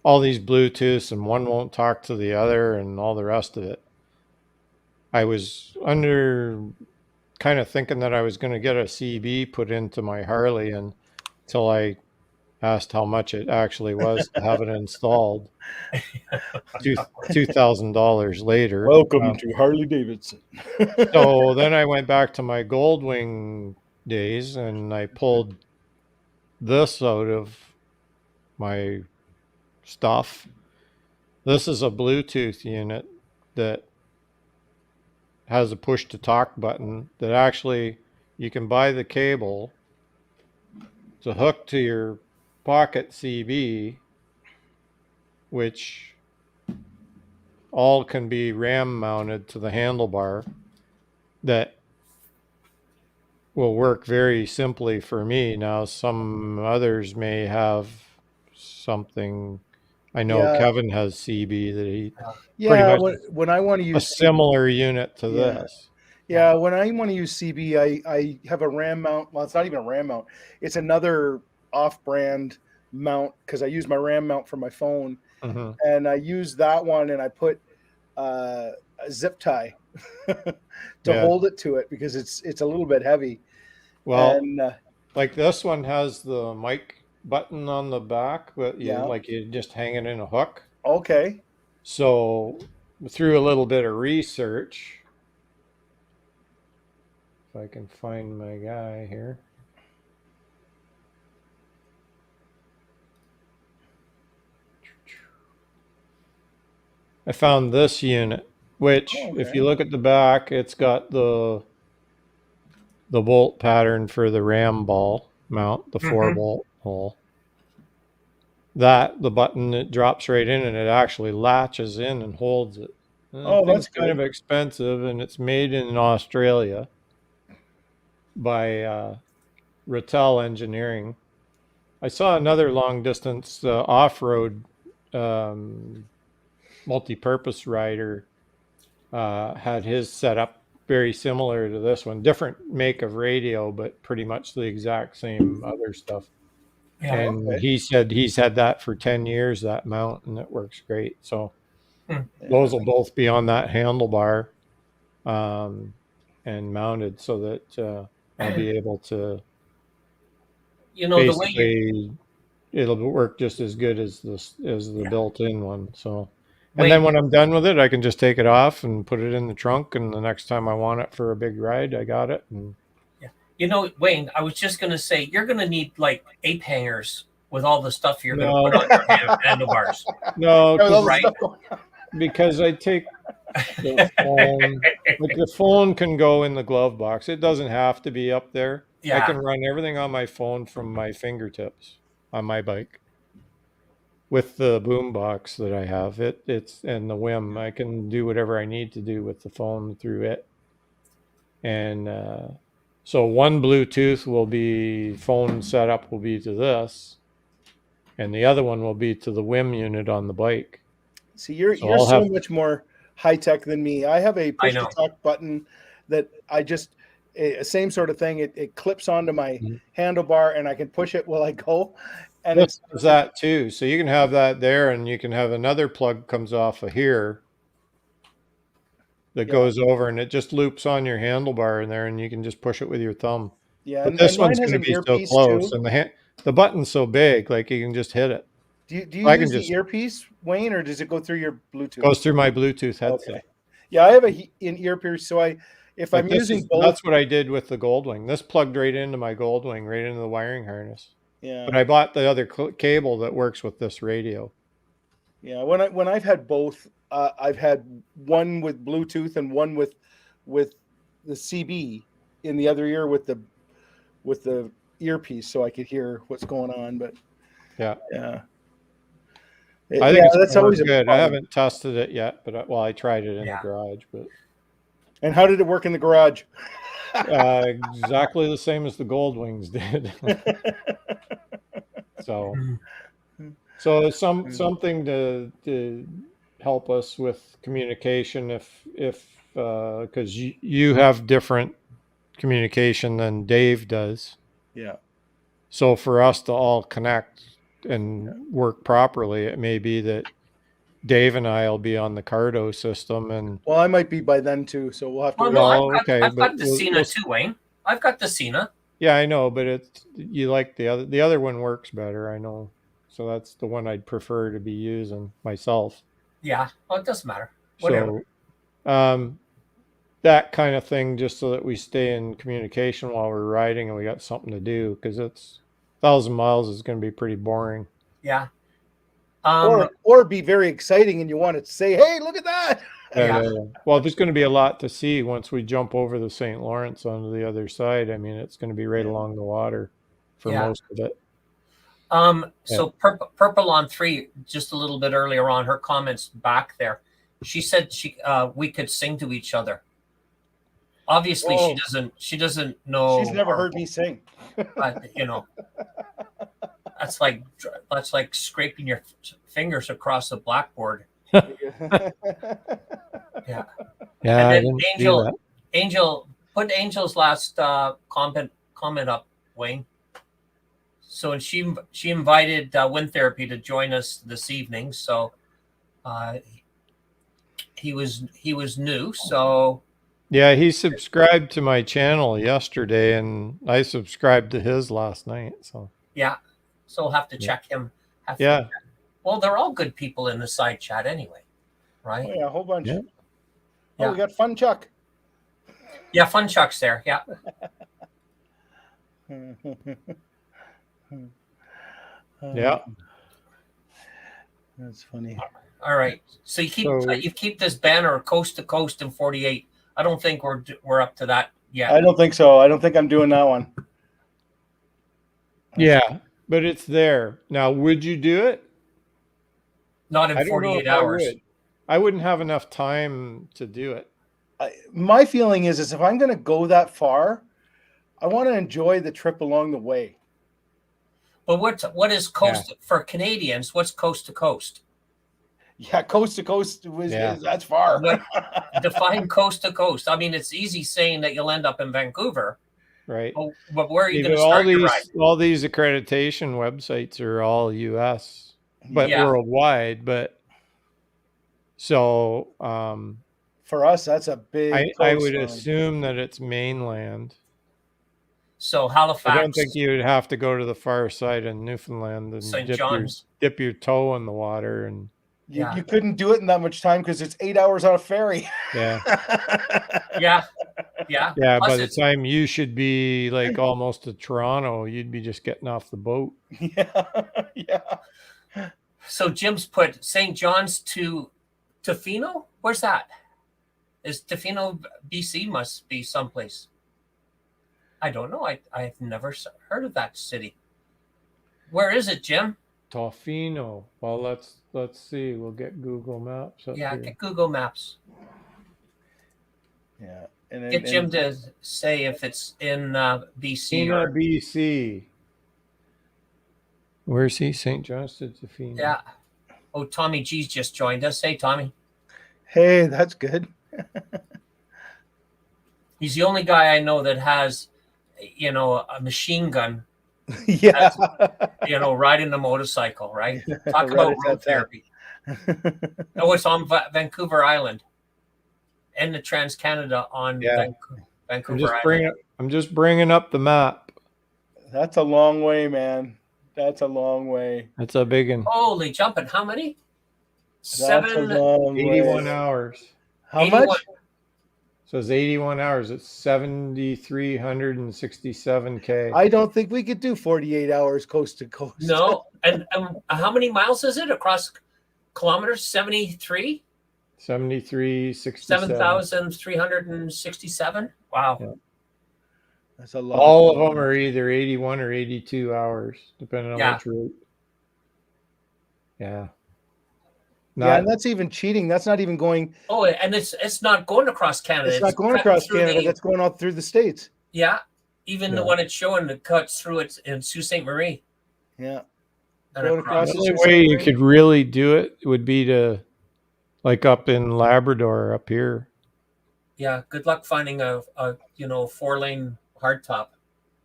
all these Bluetooths and one won't talk to the other and all the rest of it. I was kind of thinking that I was going to get a CB put into my Harley until I asked how much it actually was to have it installed. $2,000 later. Welcome to Harley Davidson. So then I went back to my Goldwing days and I pulled this out of my stuff. This is a Bluetooth unit that has a push to talk button that actually you can buy the cable to hook to your pocket CB, which all can be RAM mounted to the handlebar, that will work very simply for me. Now, some others may have something. I know Yeah. Kevin has CB that he pretty Yeah, much when I want to a use similar unit to Yeah. this. Yeah, when I want to use CB, I have a RAM mount. Well, it's not even a RAM mount. It's another off-brand mount because I use my RAM mount for my phone, Mhm. and I use that one, and I put a zip tie to Yeah. hold it to it because it's a little bit heavy. Well, And like this one has the mic button on the back, but Yeah. you just hang it in a hook. Okay. So through a little bit of research, if I can find my guy here. I found this unit, which if you look at the back, it's got the bolt pattern for the ram ball mount, the 4-bolt hole. The button, it drops right in and it actually latches in and holds it. And Oh, thing's that's kind of good. expensive, and it's made in Australia by Rattel Engineering. I saw another long distance off-road multi-purpose rider had his setup very similar to this one. Different make of radio, but pretty much the exact same other stuff. Yeah. And Okay. he said he's had that for 10 years, that mount, and it works great. So those will both be on that handlebar and mounted so that I'll be able to You know, the way you, basically it'll work just as good as the built-in one. So, and Wayne, then when I'm done with it, I can just take it off and put it in the trunk, and the next time I want it for a big ride, I got it. And you know, Wayne, I was just going to say, you're going to need like 8 hangers with all the stuff you're going to put on your handlebars. No, Yeah, with all the right, stuff going on. because I take the phone. Like the phone can go in the glove box. It doesn't have to be up there. I Yeah. can run everything on my phone from my fingertips on my bike. With the boom box that I have, it's and the WIM, I can do whatever I need to do with the phone through it. And so one Bluetooth will be phone setup will be to this, and the other one will be to the WIM unit on the bike. See, you're I'll so have- much more high tech than me. I have a push to know. talk button that I just same sort of thing. It clips onto my handlebar, and I can push it while I go. And This does that too. So you can have that there, and you can have another plug comes off of here that goes over, and it just loops on your handlebar in there, and you can just push it with your thumb. Yeah, But this and mine one's has going to an be so earpiece close, too. and the button's so big, like you can just hit it. Do you I can use just- the earpiece, Wayne, or does it go through your Bluetooth? Goes through my Bluetooth headset. Okay. Yeah, I have an earpiece, so if Like I'm using both, that's what I did with the Goldwing. This plugged right into my Goldwing, right into the wiring harness. yeah. But I bought the other cable that works with this radio. Yeah, when I've had both, I've had one with Bluetooth and one with the CB in the other ear with the earpiece, so I could hear what's going on. But yeah, I think that's always good. I haven't tested it yet, but I tried it in the garage. But and how did it work in the garage? Exactly the same as the Goldwings did. So it's something to help us with communication if because you have different communication than Dave does. Yeah. So for us to all connect and work properly. It may be that Dave and I will be on the Cardo system, and Well, I might be by then too, so we'll have to. Well, wait. no, well, okay, I've but got the Cena too, Wayne. I've got the Cena. yeah, I know, but it's you like the other one works better, I know. So that's the one I'd prefer to be using myself. Yeah, well, it doesn't matter. Whatever. So that kind of thing, just so that we stay in communication while we're riding and we got something to do, because it's 1,000 miles is going to be pretty boring. Yeah. Or be very exciting, and you want to say, "Hey, look at that!" Yeah. Well, there's going to be a lot to see once we jump over the St. Lawrence onto the other side. I mean, it's going to be right along the water for most of it. So Purple on 3, just a little bit earlier on, her comments back there. She said we could sing to each other. Obviously, Whoa. She doesn't know. She's never heard me sing. You know, that's like scraping your fingers across the blackboard. Yeah. Yeah. And then Angel, put Angel's last comment up, Wayne. So she invited Wind Therapy to join us this evening. So he was new. So yeah, he subscribed to my channel yesterday, and I subscribed to his last night. So yeah, so we'll have to check him. Yeah. Well, they're all good people in the side chat anyway, right? Oh, yeah, a whole bunch. Yeah. Oh, we got Fun Chuck. Yeah, Fun Chuck's there. Yeah. Yeah. That's funny. All right. So you keep this banner coast to coast in 48. I don't think we're up to that yet. I don't think so. I don't think I'm doing that one. Yeah, but it's there. Now, would you do it? Not in 48 hours. I wouldn't have enough time to do it. My feeling is if I'm going to go that far, I want to enjoy the trip along the way. But what is coast for Canadians? What's coast to coast? Yeah, coast to coast that's far. Define coast to coast. I mean, it's easy saying that you'll end up in Vancouver, right? But where are you going to start your ride? All these accreditation websites are all U.S., but worldwide. But so for us, that's a big. I would assume that it's mainland. So Halifax. I don't think you would have to go to the far side in Newfoundland and St. John's. Dip your toe in the water, and you couldn't do it in that much time because it's 8 hours on a ferry. Yeah. Yeah. By the time you should be like almost to Toronto, you'd be just getting off the boat. Yeah. So Jim's put St. John's to Tofino. Where's that? Is Tofino, BC? Must be someplace. I don't know. I've never heard of that city. Where is it, Jim? Tofino. Well, let's see. We'll get Google Maps up here. Get Google Maps. Yeah. Get Jim to say if it's in BC. Tofino, BC. Where's he? St. John's to Tofino. Yeah. Oh, Tommy G's just joined us. Hey, Tommy. Hey, that's good. He's the only guy I know that has, a machine gun. Yeah. Riding a motorcycle, right? Talk about road therapy. It's on Vancouver Island and the Trans-Canada on Vancouver Island. I'm just bringing up the map. That's a long way, man. That's a long way. That's a big one. Holy jumping. How many? 81 hours. How much? So it's 81 hours. It's 7,367 K. I don't think we could do 48 hours coast to coast. No. And how many miles is it across kilometers? 73? 7,367. 7,367? Wow. Yeah. That's a lot. All of them are either 81 or 82 hours, depending on which route. Yeah. And that's even cheating. That's not even going. Oh, and it's not going across Canada. It's not going across Canada. That's going out through the States. Yeah. Even the one it's showing that cuts through it in Sault Ste. Marie. Yeah. The only way you could really do it would be to, like up in Labrador up here. Yeah. Good luck finding a 4-lane hardtop.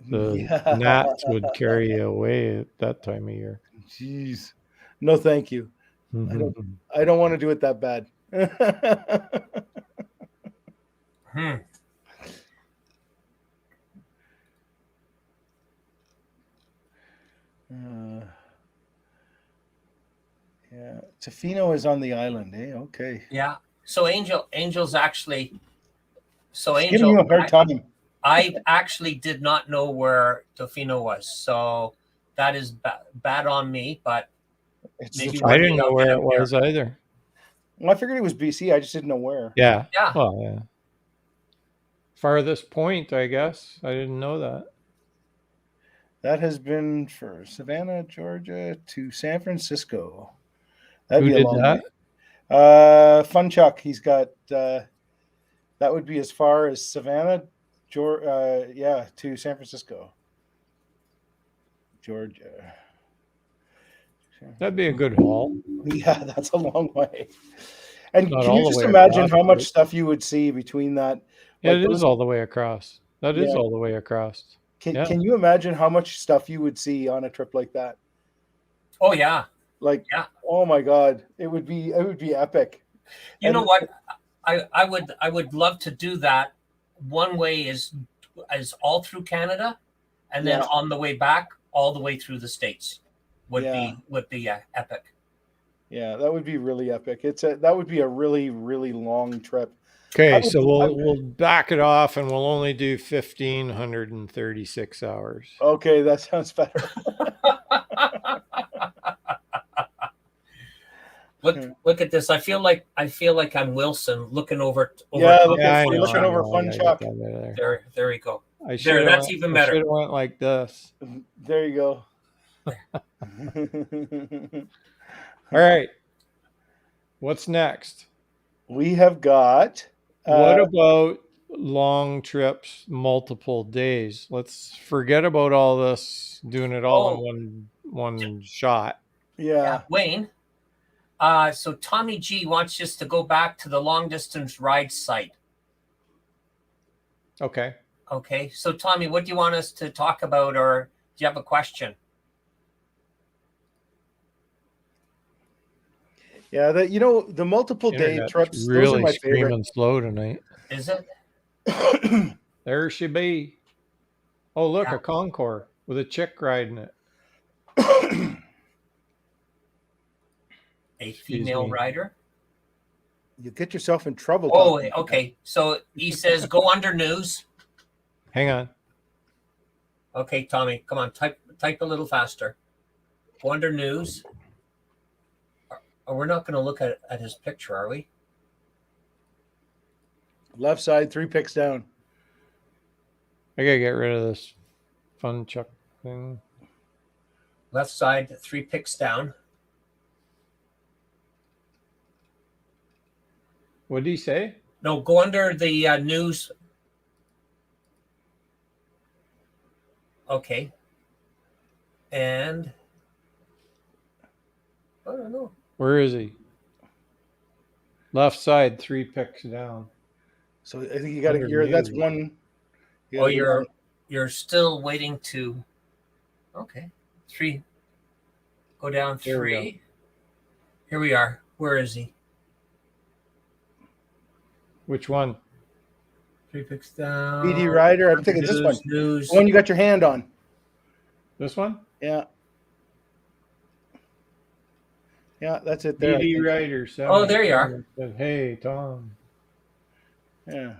The gnats would carry you away at that time of year. Jeez. No, thank you. I don't want to do it that bad. Yeah, Tofino is on the island. Okay. Yeah. So Angel's actually. So He's giving you Angel, a hard time. I actually did not know where Tofino was, so that is bad on me. But maybe I didn't know where it was either. Well, I figured it was BC. I just didn't know where. Yeah. Yeah. Well, yeah. Farthest point, I guess. I didn't know that. That has been for Savannah, Georgia to San Francisco. That'd Who be a did long that? way. Fun Chuck. He's got that would be as far as Savannah, Georgia, to San Francisco, Georgia. That'd be a good haul. Yeah, that's a long way. And Not can all you the just way imagine across, how much right? stuff you would see between that? Yeah, Like it is all the way across. That is Yeah. all the way across. Can you imagine how much stuff you would see on a trip like that? Oh yeah. Like, Yeah. oh my God, it would be epic. You know what? I would love to do that. One way is all through Canada, and then Yeah. on the way back, all the way through the States would Yeah. be epic. Yeah, that would be really epic. That would be a really, really long trip. Okay, so we'll back it off and we'll only do 1,536 hours. Okay, that sounds better. Look at this. I feel like I'm Wilson looking over. Yeah, looking over Fun Chuck. There you go. That's even better. I should have went like this. There you go. All right. What's next? We have got. What about long trips, multiple days? Let's forget about all this, doing it all in one shot. Yeah. Wayne. So Tommy G wants us to go back to the long distance ride site. Okay. Okay. So Tommy, what do you want us to talk about, or do you have a question? Yeah, the multiple day trips. Really those are my screaming favorite. slow tonight. Is it? There she be. Oh, look, a Concord with a chick riding it. A female rider. You get yourself in trouble. Oh, okay. So he says go under news. Hang on. Okay, Tommy, come on, type a little faster. Go under news. We're not going to look at his picture, are we? Left side, 3 picks down. I gotta get rid of this Fun Chuck thing. Left side, 3 picks down. What did he say? No, go under the news. Okay. And I don't know. Where is he? Left side, 3 picks down. So I think you got to. That's one. You're still waiting to. Okay, 3. Go down 3. Here we are. Where is he? Which one? 3 picks down. BD Rider. I'm thinking this one. News. The one you got your hand on. This one? Yeah. Yeah, that's it there. BD Rider. Oh, there you are. Hey, Tom. Yeah.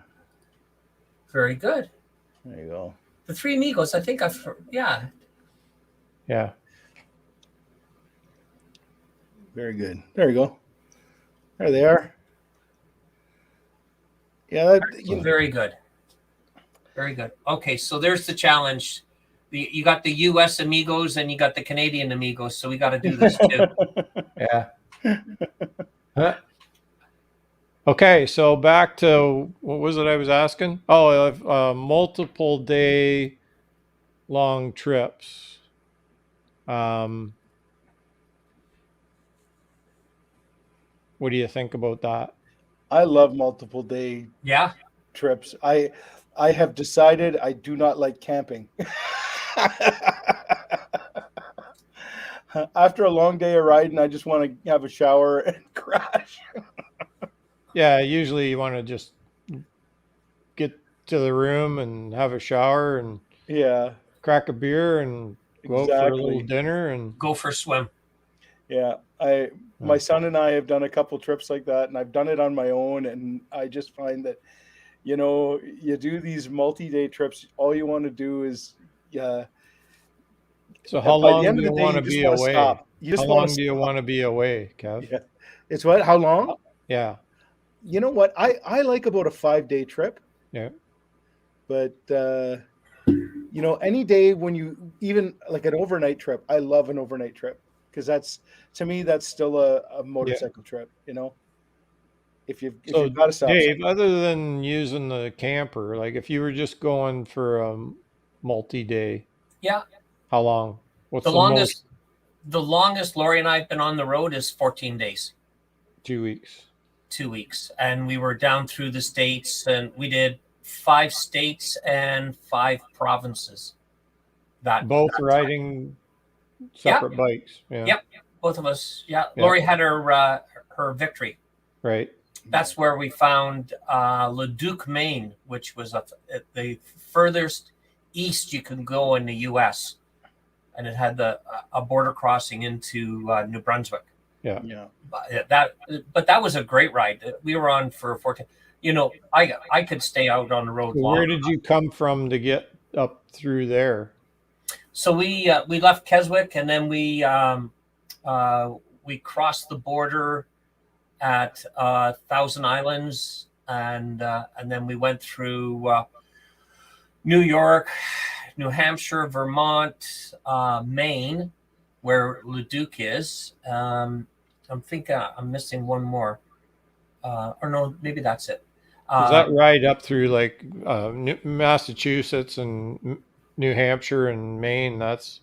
Very good. There you go. The 3 Amigos, I think Yeah. Very good. There you go. There they are. Yeah, very good. Very good. Okay, so there's the challenge. You got the U.S. Amigos and you got the Canadian Amigos, so we got to do this too. Yeah. Okay, so back to what was it I was asking? Oh, multiple day long trips. What do you think about that? I love multiple day trips. I have decided I do not like camping. After a long day of riding, I just want to have a shower and crash. Yeah, usually you want to just get to the room and have a shower and Yeah, crack a beer and go out for a little exactly. dinner and Go for a swim. Yeah, my son and I have done a couple trips like that, and I've done it on my own, and I just find that, you do these multi-day trips, all you want to do is, yeah, so how by the long end do of the you day, want you to just be want to away? stop. You How just want to long do you stop. want to be away, Kev? Yeah. It's what? How long? Yeah. You know what? I like about a 5-day trip, Yeah. but any day when you even like an overnight trip, I love an overnight trip because to me that's still a Yeah. motorcycle trip. If So you've got to stop Dave, somewhere. other than using the camper, like if you were just going for a multi-day, Yeah. how long? What's The the most? longest the longest Lori and I have been on the road is 14 days, 2 weeks. 2 weeks. And we were down through the states, and we did 5 states and 5 provinces. Both That time. riding Yeah. separate bikes. Yeah. Yep. Both of us. Yeah. Yeah. Lori had her victory. Right. That's where we found Leduc, Maine, which was the furthest east you can go in the U.S. And it had a border crossing into New Brunswick. Yeah. Yeah. But that was a great ride. We were on for 14. I could stay out on the road So long. where did you come from to get up through there? So we left Keswick, and then we crossed the border at Thousand Islands, and then we went through New York, New Hampshire, Vermont, Maine, where Leduc is. I'm thinking I'm missing one more, or no, maybe that's it. Is that right up through like Massachusetts and New Hampshire and Maine? That's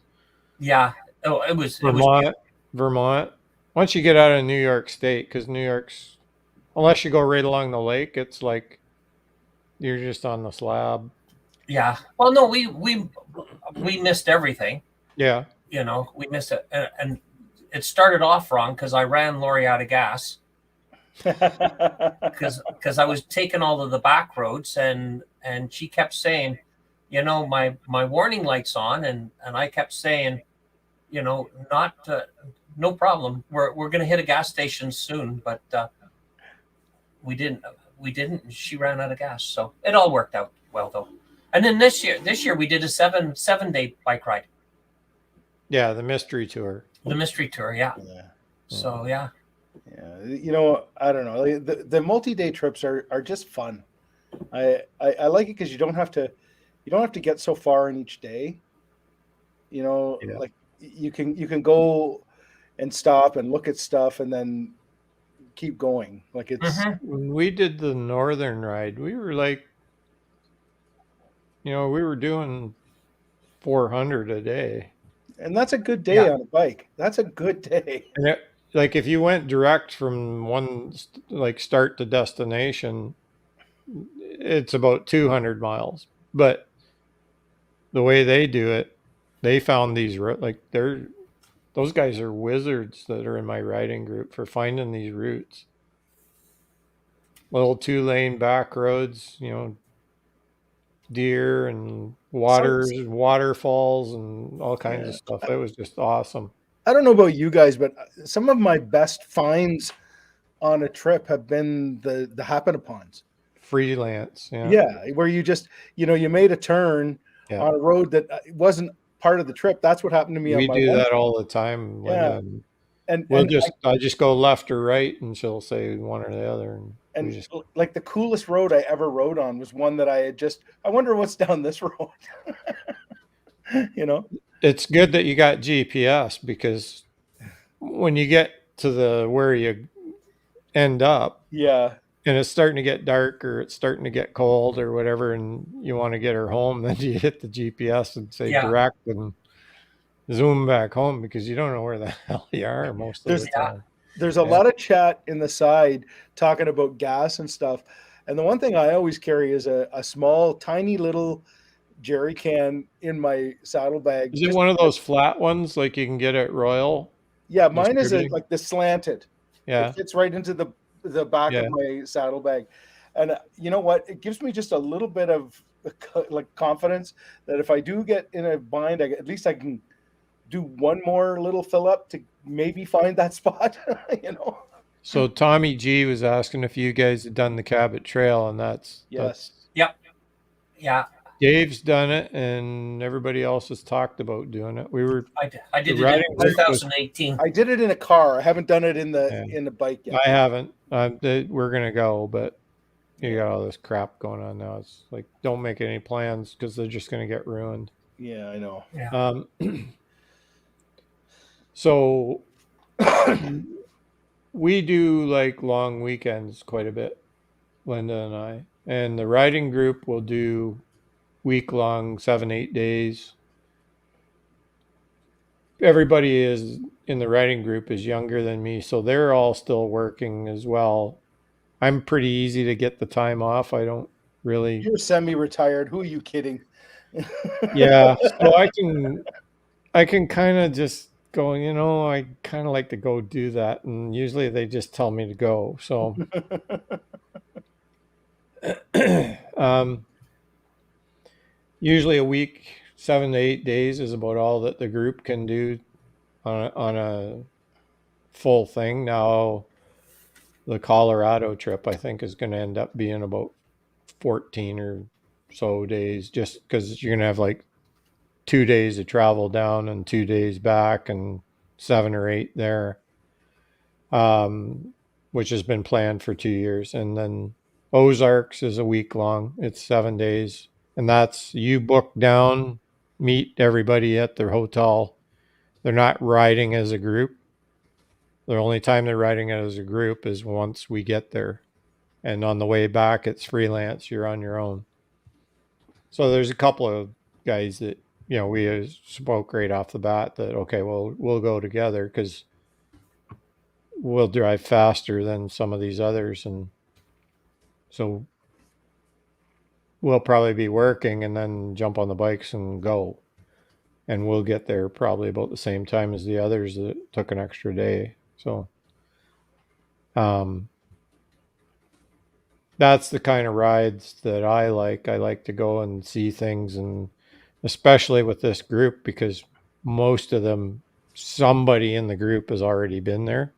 Yeah. Oh, it was Vermont. Vermont. Once you get out of New York State, because New York's, unless you go right along the lake, it's like you're just on the slab. Yeah. Well, no, we missed everything. Yeah. We missed it, and it started off wrong because I ran Lori out of gas because I was taking all of the back roads, and she kept saying, my warning light's on, and I kept saying, not no problem. We're going to hit a gas station soon, but we didn't. She ran out of gas, so it all worked out well though. And then this year we did a 7-day bike ride. Yeah, the mystery tour. The mystery tour, yeah. So yeah. Yeah, I don't know. The multi-day trips are just fun. I like it because you don't have to get so far in each day. Like you can go and stop and look at stuff and then keep going. Like it's When we did the northern ride, we were like, we were doing 400 a day. and that's a good day on a bike. That's a good day. And like if you went direct from one like start to destination, it's about 200 miles. But the way they do it, they found these like those guys are wizards that are in my riding group for finding these routes. Little 2-lane back roads, deer and waterfalls and all kinds of stuff. It was just awesome. I don't know about you guys, but some of my best finds on a trip have been the Happenapons. Freelance, Yeah, where you just you made a turn on a road that wasn't part of the trip. That's what happened to me. We on my do one that trip. all the time. Yeah, and I just go left or right, and she'll say one or the other, and like the coolest road I ever rode on was one that I wonder what's down this road. It's good that you got GPS, because when you get to where you end up, yeah, and it's starting to get dark or it's starting to get cold or whatever, and you want to get her home, then you hit the GPS and say direct and zoom back home, because you don't know where the hell you are most of the time. There's a lot of chat in the side talking about gas and stuff. And the one thing I always carry is a small, tiny little jerry can in my saddlebag. Is it one of those flat ones like you can get at Royal Yeah, mine is Distributing? like the slanted. It Yeah, fits right into the back of yeah. my saddlebag, and you know what? It gives me just a little bit of like confidence that if I do get in a bind, at least I can do one more little fill up to maybe find that spot. You know? So Tommy G was asking if you guys had done the Cabot Trail, and that's Yes. Yep. Yeah. Dave's done it, and everybody else has talked about doing it. I The did it in riding group was 2018. I did it in a car. I haven't done it Yeah. in the bike yet. I haven't. We're gonna go, but you Yeah. got all this crap going on now. It's like don't make any plans because they're just gonna get ruined. Yeah, I know. Yeah. So we do like long weekends quite a bit, Linda and I, and the riding group will do week long, 7-8 days. Everybody is in the riding group is younger than me, so they're all still working as well. I'm pretty easy to get the time off. I don't really. You're semi-retired. Who are you kidding? Yeah, so I can kind of just go, I kind of like to go do that, and usually they just tell me to go. So usually a week, 7 to 8 days is about all that the group can do on a full thing. Now the Colorado trip, I think, is going to end up being about 14 or so days, just because you're going to have like 2 days of travel down and 2 days back and 7 or 8 there, which has been planned for 2 years. And then Ozarks is a week long. It's 7 days. And that's you book down, meet everybody at their hotel. They're not riding as a group. The only time they're riding as a group is once we get there. And on the way back, it's freelance. You're on your own. So there's a couple of guys that, we spoke right off the bat that, okay, well, we'll go together because we'll drive faster than some of these others. And so we'll probably be working and then jump on the bikes and go. And we'll get there probably about the same time as the others that took an extra day. So that's the kind of rides that I like. I like to go and see things, and especially with this group, because most of them, somebody in the group has already been there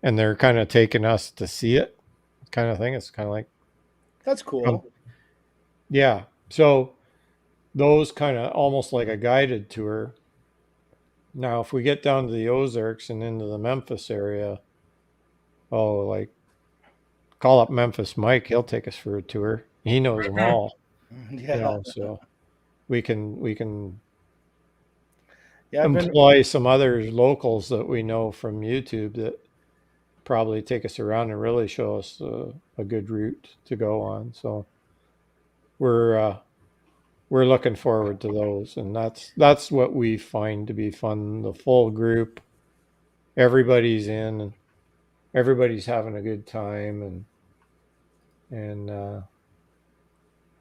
and they're kind of taking us to see it kind of thing. It's kind of like, That's cool. yeah. So those kind of almost like a guided tour. Now, if we get down to the Ozarks and into the Memphis area, like call up Memphis Mike, he'll take us for a tour. He knows them all. Yeah. So we can Yeah, employ some other locals that we know from YouTube that probably take us around and really show us a good route to go on. So we're looking forward to those, and that's what we find to be fun. The full group, everybody's in, and everybody's having a good time, and let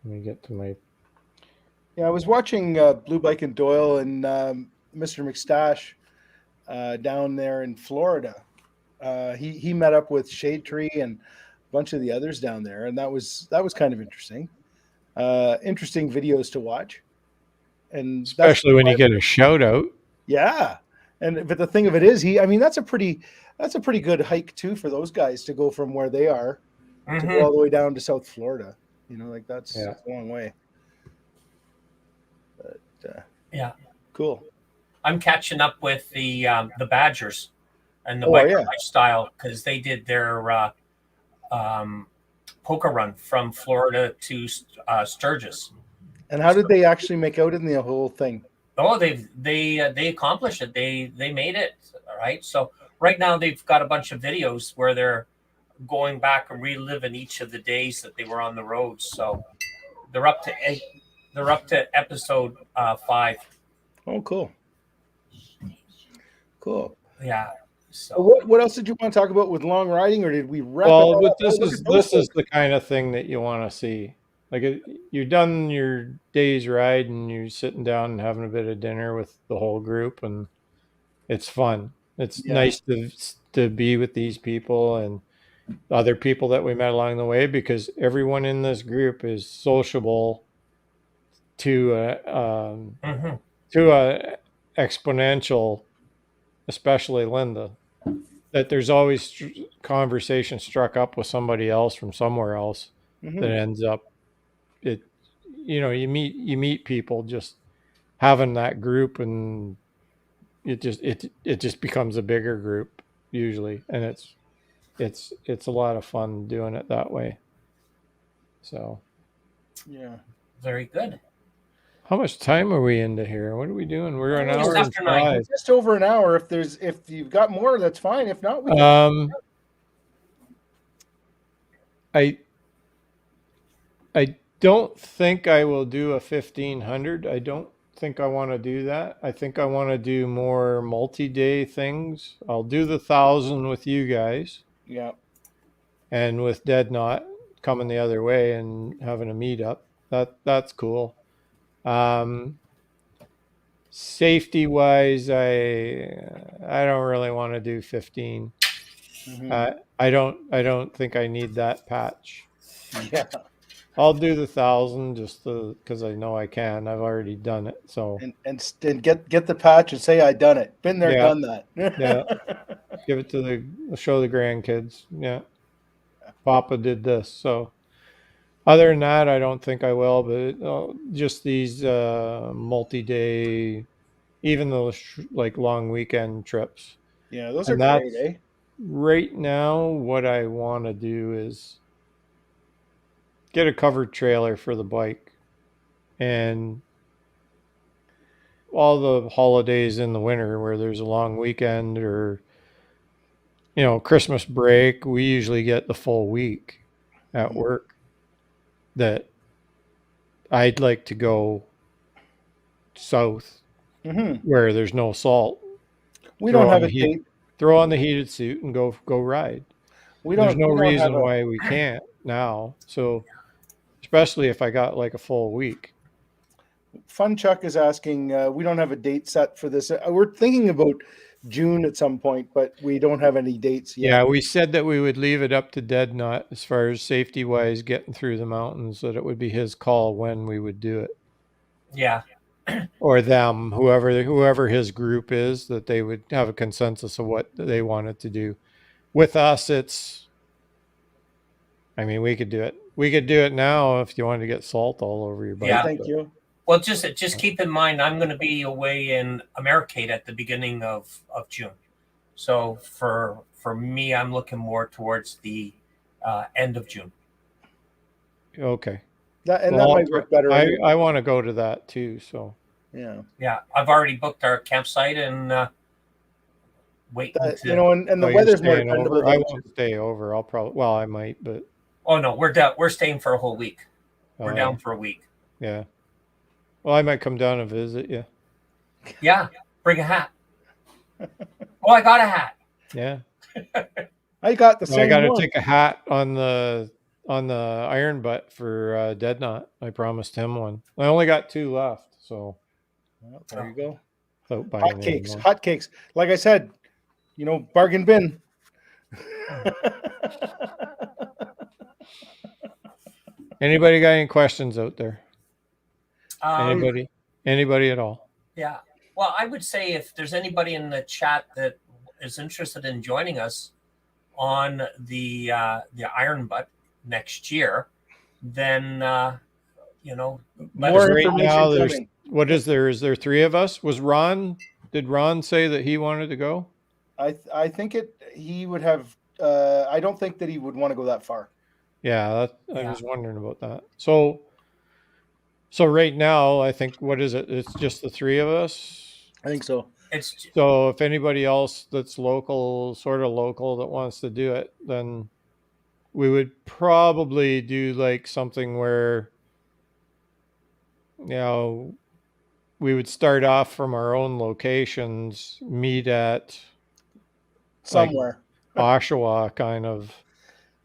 me get to my. Yeah, I was watching Blue Bike and Doyle and Mr. McStash down there in Florida. He met up with Shade Tree and a bunch of the others down there, and that was kind of interesting. Interesting videos to watch, and Especially when you get a shout out. Yeah, but the thing of it is, that's a pretty good hike too for those guys to go from where they are to go all the way down to South Florida. That's a long way. But yeah, cool. I'm catching up with the Badgers and the biker lifestyle because they did their poker run from Florida to Sturgis. And how did they actually make out in the whole thing? Oh, they accomplished it. They made it. All right. So right now they've got a bunch of videos where they're going back and reliving each of the days that they were on the road. So they're up to 8. They're up to episode 5. Oh, cool. Cool. Yeah. So what else did you want to talk about with long riding, or did we wrap well, it but up? this is the kind of thing that you want to see. you're done your day's ride and you're sitting down and having a bit of dinner with the whole group, and it's fun. It's Yeah. nice to be with these people and other people that we met along the way, because everyone in this group is sociable to Mhm. to a exponential, especially Linda. That there's always conversation struck up with somebody else from somewhere else that Mhm. ends up it. You meet people just having that group, and it just becomes a bigger group usually, and it's a lot of fun doing it that way. So, Yeah. Very good. how much time are we into here? What are we doing? We're an Oh, Just hour and after 9. we're 5. just over an hour. If you've got more, that's fine. If not, we can. I I don't think I will do a 1500. I don't think I want to do that. I think I want to do more multi-day things. I'll do the 1,000 with you guys, Yeah. and with Dead Knot coming the other way and having a meetup. That's cool. Safety wise, I don't really want to do 15. Mhm. I don't think I need that patch. Yeah. I'll do the 1,000 just because I know I can. I've already done it. So And get the patch and say I done it. Been there, yeah, done that. yeah. Give it to show the grandkids. Yeah, Papa did this. So other than that, I don't think I will. But just these multi-day, even those like long weekend trips, Yeah, those are and great, that's eh? right now what I want to do is get a covered trailer for the bike, and all the holidays in the winter where there's a long weekend, or Christmas break, we usually get the full week at Mhm. work. That I'd like to go south Mhm. where there's no salt. We don't Throw on have the a heat, date. throw on the heated suit and go ride. We There's don't. no We don't have reason a why we can't now. So especially if I got like a full week. Fun. Chuck is asking. We don't have a date set for this. We're thinking about June at some point, but we don't have any dates yet. Yeah, we said that we would leave it up to Dead Knot as far as safety wise getting through the mountains, that it would be his call when we would do it. Yeah. Or them, whoever his group is, that they would have a consensus of what they wanted to do. With us, we could do it. We could do it now if you wanted to get salt all over your No, bike. Yeah. thank you. Well, just keep in mind, I'm going to be away in Americate at the beginning of June. So for me, I'm looking more towards the end of June. Okay. That Well, might work better. I want to go to that too. So Yeah. Yeah, I've already booked our campsite and waiting to. And the you're weather's more staying dependable over. I though too. won't stay over. I'll probably. Well, I might, but Oh no, we're down. We're staying for a whole week. We're oh, down for a week. yeah. Well, I might come down and visit you. Yeah, bring a hat. Oh, I got a hat. Yeah. I got the Well, I same got to one. take a hat on the iron butt for Dead Knot. I promised him one. I only got 2 left, so Well, there you go. without buying any Hotcakes, more. hotcakes. Like I said, bargain bin. Anybody got any questions out there? Um, Anybody at all? Yeah. Well, I would say if there's anybody in the chat that is interested in joining us on the Iron Butt next year, then let More us Right know. now, information coming. what is there? Is there 3 of us? Did Ron say that he wanted to go? I think he would have. I don't think that he would want to go that far. Yeah, I Yeah. was wondering about that. So right now, I think, what is it? It's just the 3 of us. I think so. So if anybody else that's local, sort of local, that wants to do it, then we would probably do like something where, we would start off from our own locations, meet at like Somewhere. Oshawa kind of,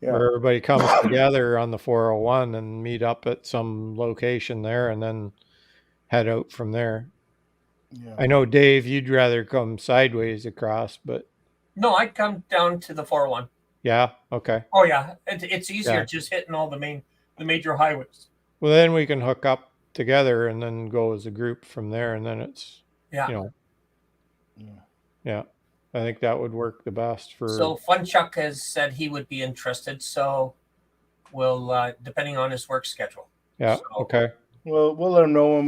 Yeah. where everybody comes together on the 401 and meet up at some location there and then head out from there. Yeah. I know, Dave, you'd rather come sideways across, but No, I'd come down to the 401. yeah, okay. Oh yeah, it's easier Yeah. just hitting all the major highways. Well, then we can hook up together and then go as a group from there, and then it's, Yeah. you know, Yeah. yeah. I think that would work the best for. So Funchuck has said he would be interested. So we'll, depending on his work schedule. Yeah. So, Okay. Well, we'll let them know when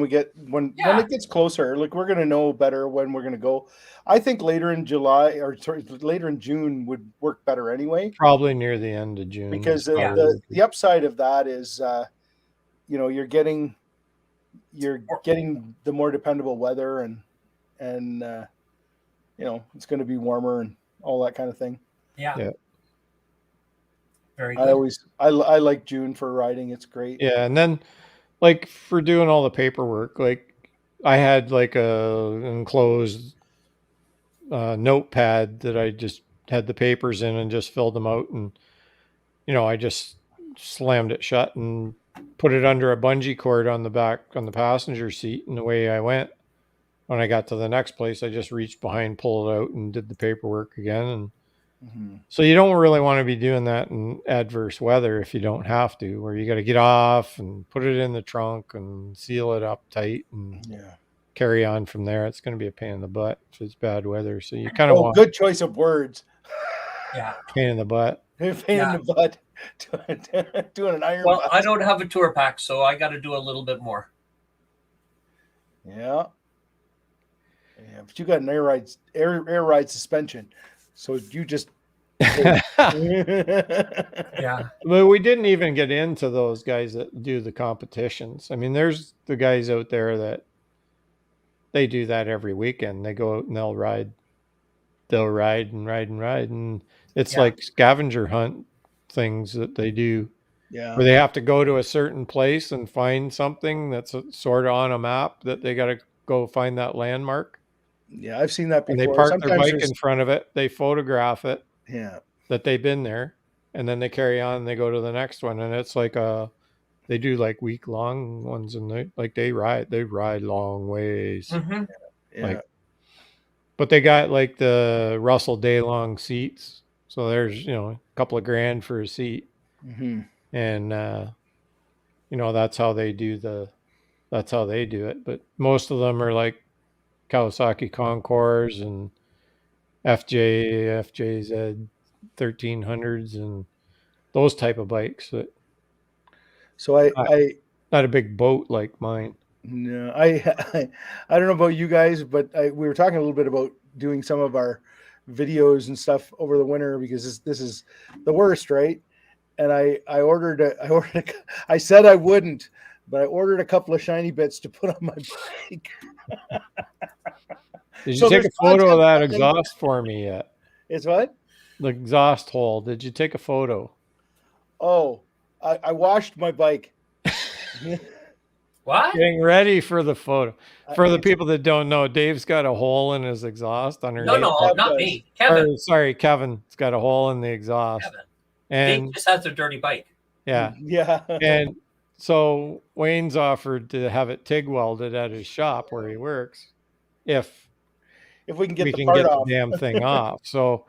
when Yeah. it gets closer. Like, we're gonna know better when we're gonna go. I think later in July, or sorry, later in June would work better anyway. Probably near the end of June. Because Yeah. the upside of that is, you're getting the more dependable weather, and it's going to be warmer and all that kind of thing. Yeah. Yeah. Very good. I like June for riding. It's great. Yeah, and then like for doing all the paperwork, like I had like a enclosed notepad that I just had the papers in and just filled them out, and I just slammed it shut and put it under a bungee cord on the back on the passenger seat, and away I went. When I got to the next place, I just reached behind, pulled it out, and did the paperwork again. And Mm-hmm. so you don't really want to be doing that in adverse weather if you don't have to, where you got to get off and put it in the trunk and seal it up tight and carry on from there. It's going to be a pain in the butt if it's bad weather. So you kind of want good choice of words. Yeah. pain in the butt. Pain in the butt. Doing an iron. Well, bus. I don't have a tour pack, so I got to do a little bit more. Yeah. Yeah, but you got an air ride suspension, so you just. Yeah. But we didn't even get into those guys that do the competitions. I mean, there's the guys out there that they do that every weekend. They go out and they'll ride and ride and ride, and it's like scavenger hunt things that they do. Yeah. Where they have to go to a certain place and find something that's sort of on a map that they got to go find that landmark. Yeah, I've seen that before. And they park Sometimes their bike in front of it. They photograph it. Yeah. That they've been there, and then they carry on and they go to the next one, and it's like they do like week-long ones, and they ride long ways. Mm-hmm. Yeah. But they got like the Russell Day-long seats, so there's a couple of grand for a seat. Mm-hmm. And that's how they do it. But most of them are like Kawasaki Concours and FJZ 1300s and those type of bikes. So I not a big boat like mine. No, I don't know about you guys, but we were talking a little bit about doing some of our videos and stuff over the winter because this is the worst, right? And I said I wouldn't, but I ordered a couple of shiny bits to put on my bike. Did you take a photo of that exhaust for me yet? It's what? The exhaust hole. Did you take a photo? Oh, I washed my bike. What? Getting ready for the photo. For the people that don't know, Dave's got a hole in his exhaust underneath. No, not me. Kevin. Sorry, Kevin's got a hole in the exhaust. Kevin. And Dave just has a dirty bike. Yeah. Yeah. And so Wayne's offered to have it TIG welded at his shop where he works if we can get the damn thing off. So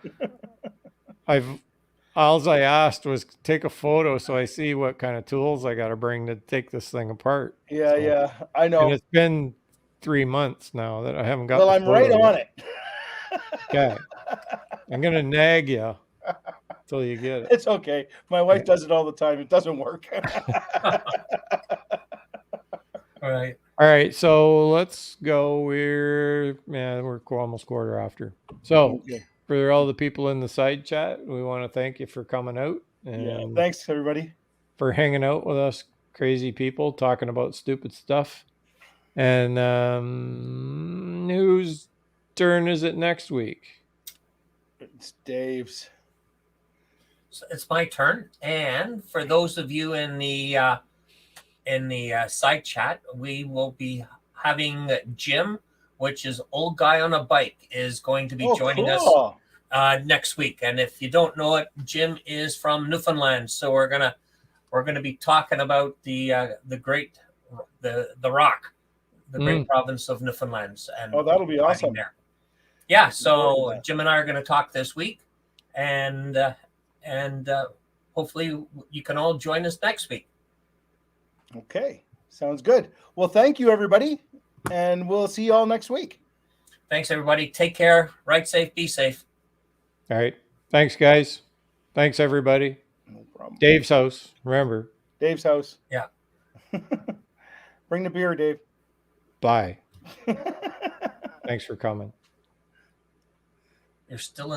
all I asked was take a photo so I see what kind of tools I got to bring to take this thing apart. Yeah, I know. And it's been 3 months now that I haven't got. Well, I'm right on it. Okay, I'm gonna nag you till you get it. It's okay. My wife does it all the time. It doesn't work. All right. So let's go. We're almost quarter after. So. Okay. For all the people in the side chat, we want to thank you for coming out. And thanks, everybody. For hanging out with us crazy people talking about stupid stuff. And whose turn is it next week? It's Dave's. So it's my turn. And for those of you in the side chat, we will be having Jim, which is Old Guy on a Bike, is going to be joining us next week. And if you don't know it, Jim is from Newfoundland, so we're gonna be talking about the great rock, the great province of Newfoundland, and that'll be awesome. There. Yeah, so Jim and I are going to talk this week, and hopefully you can all join us next week. Okay, sounds good. Well, thank you, everybody, and we'll see you all next week. Thanks, everybody. Take care. Ride safe. Be safe. All right. Thanks, guys. Thanks, everybody. No problem. Dave's house. Remember. Dave's house. Yeah. Bring the beer, Dave. Bye. Thanks for coming. You're still in.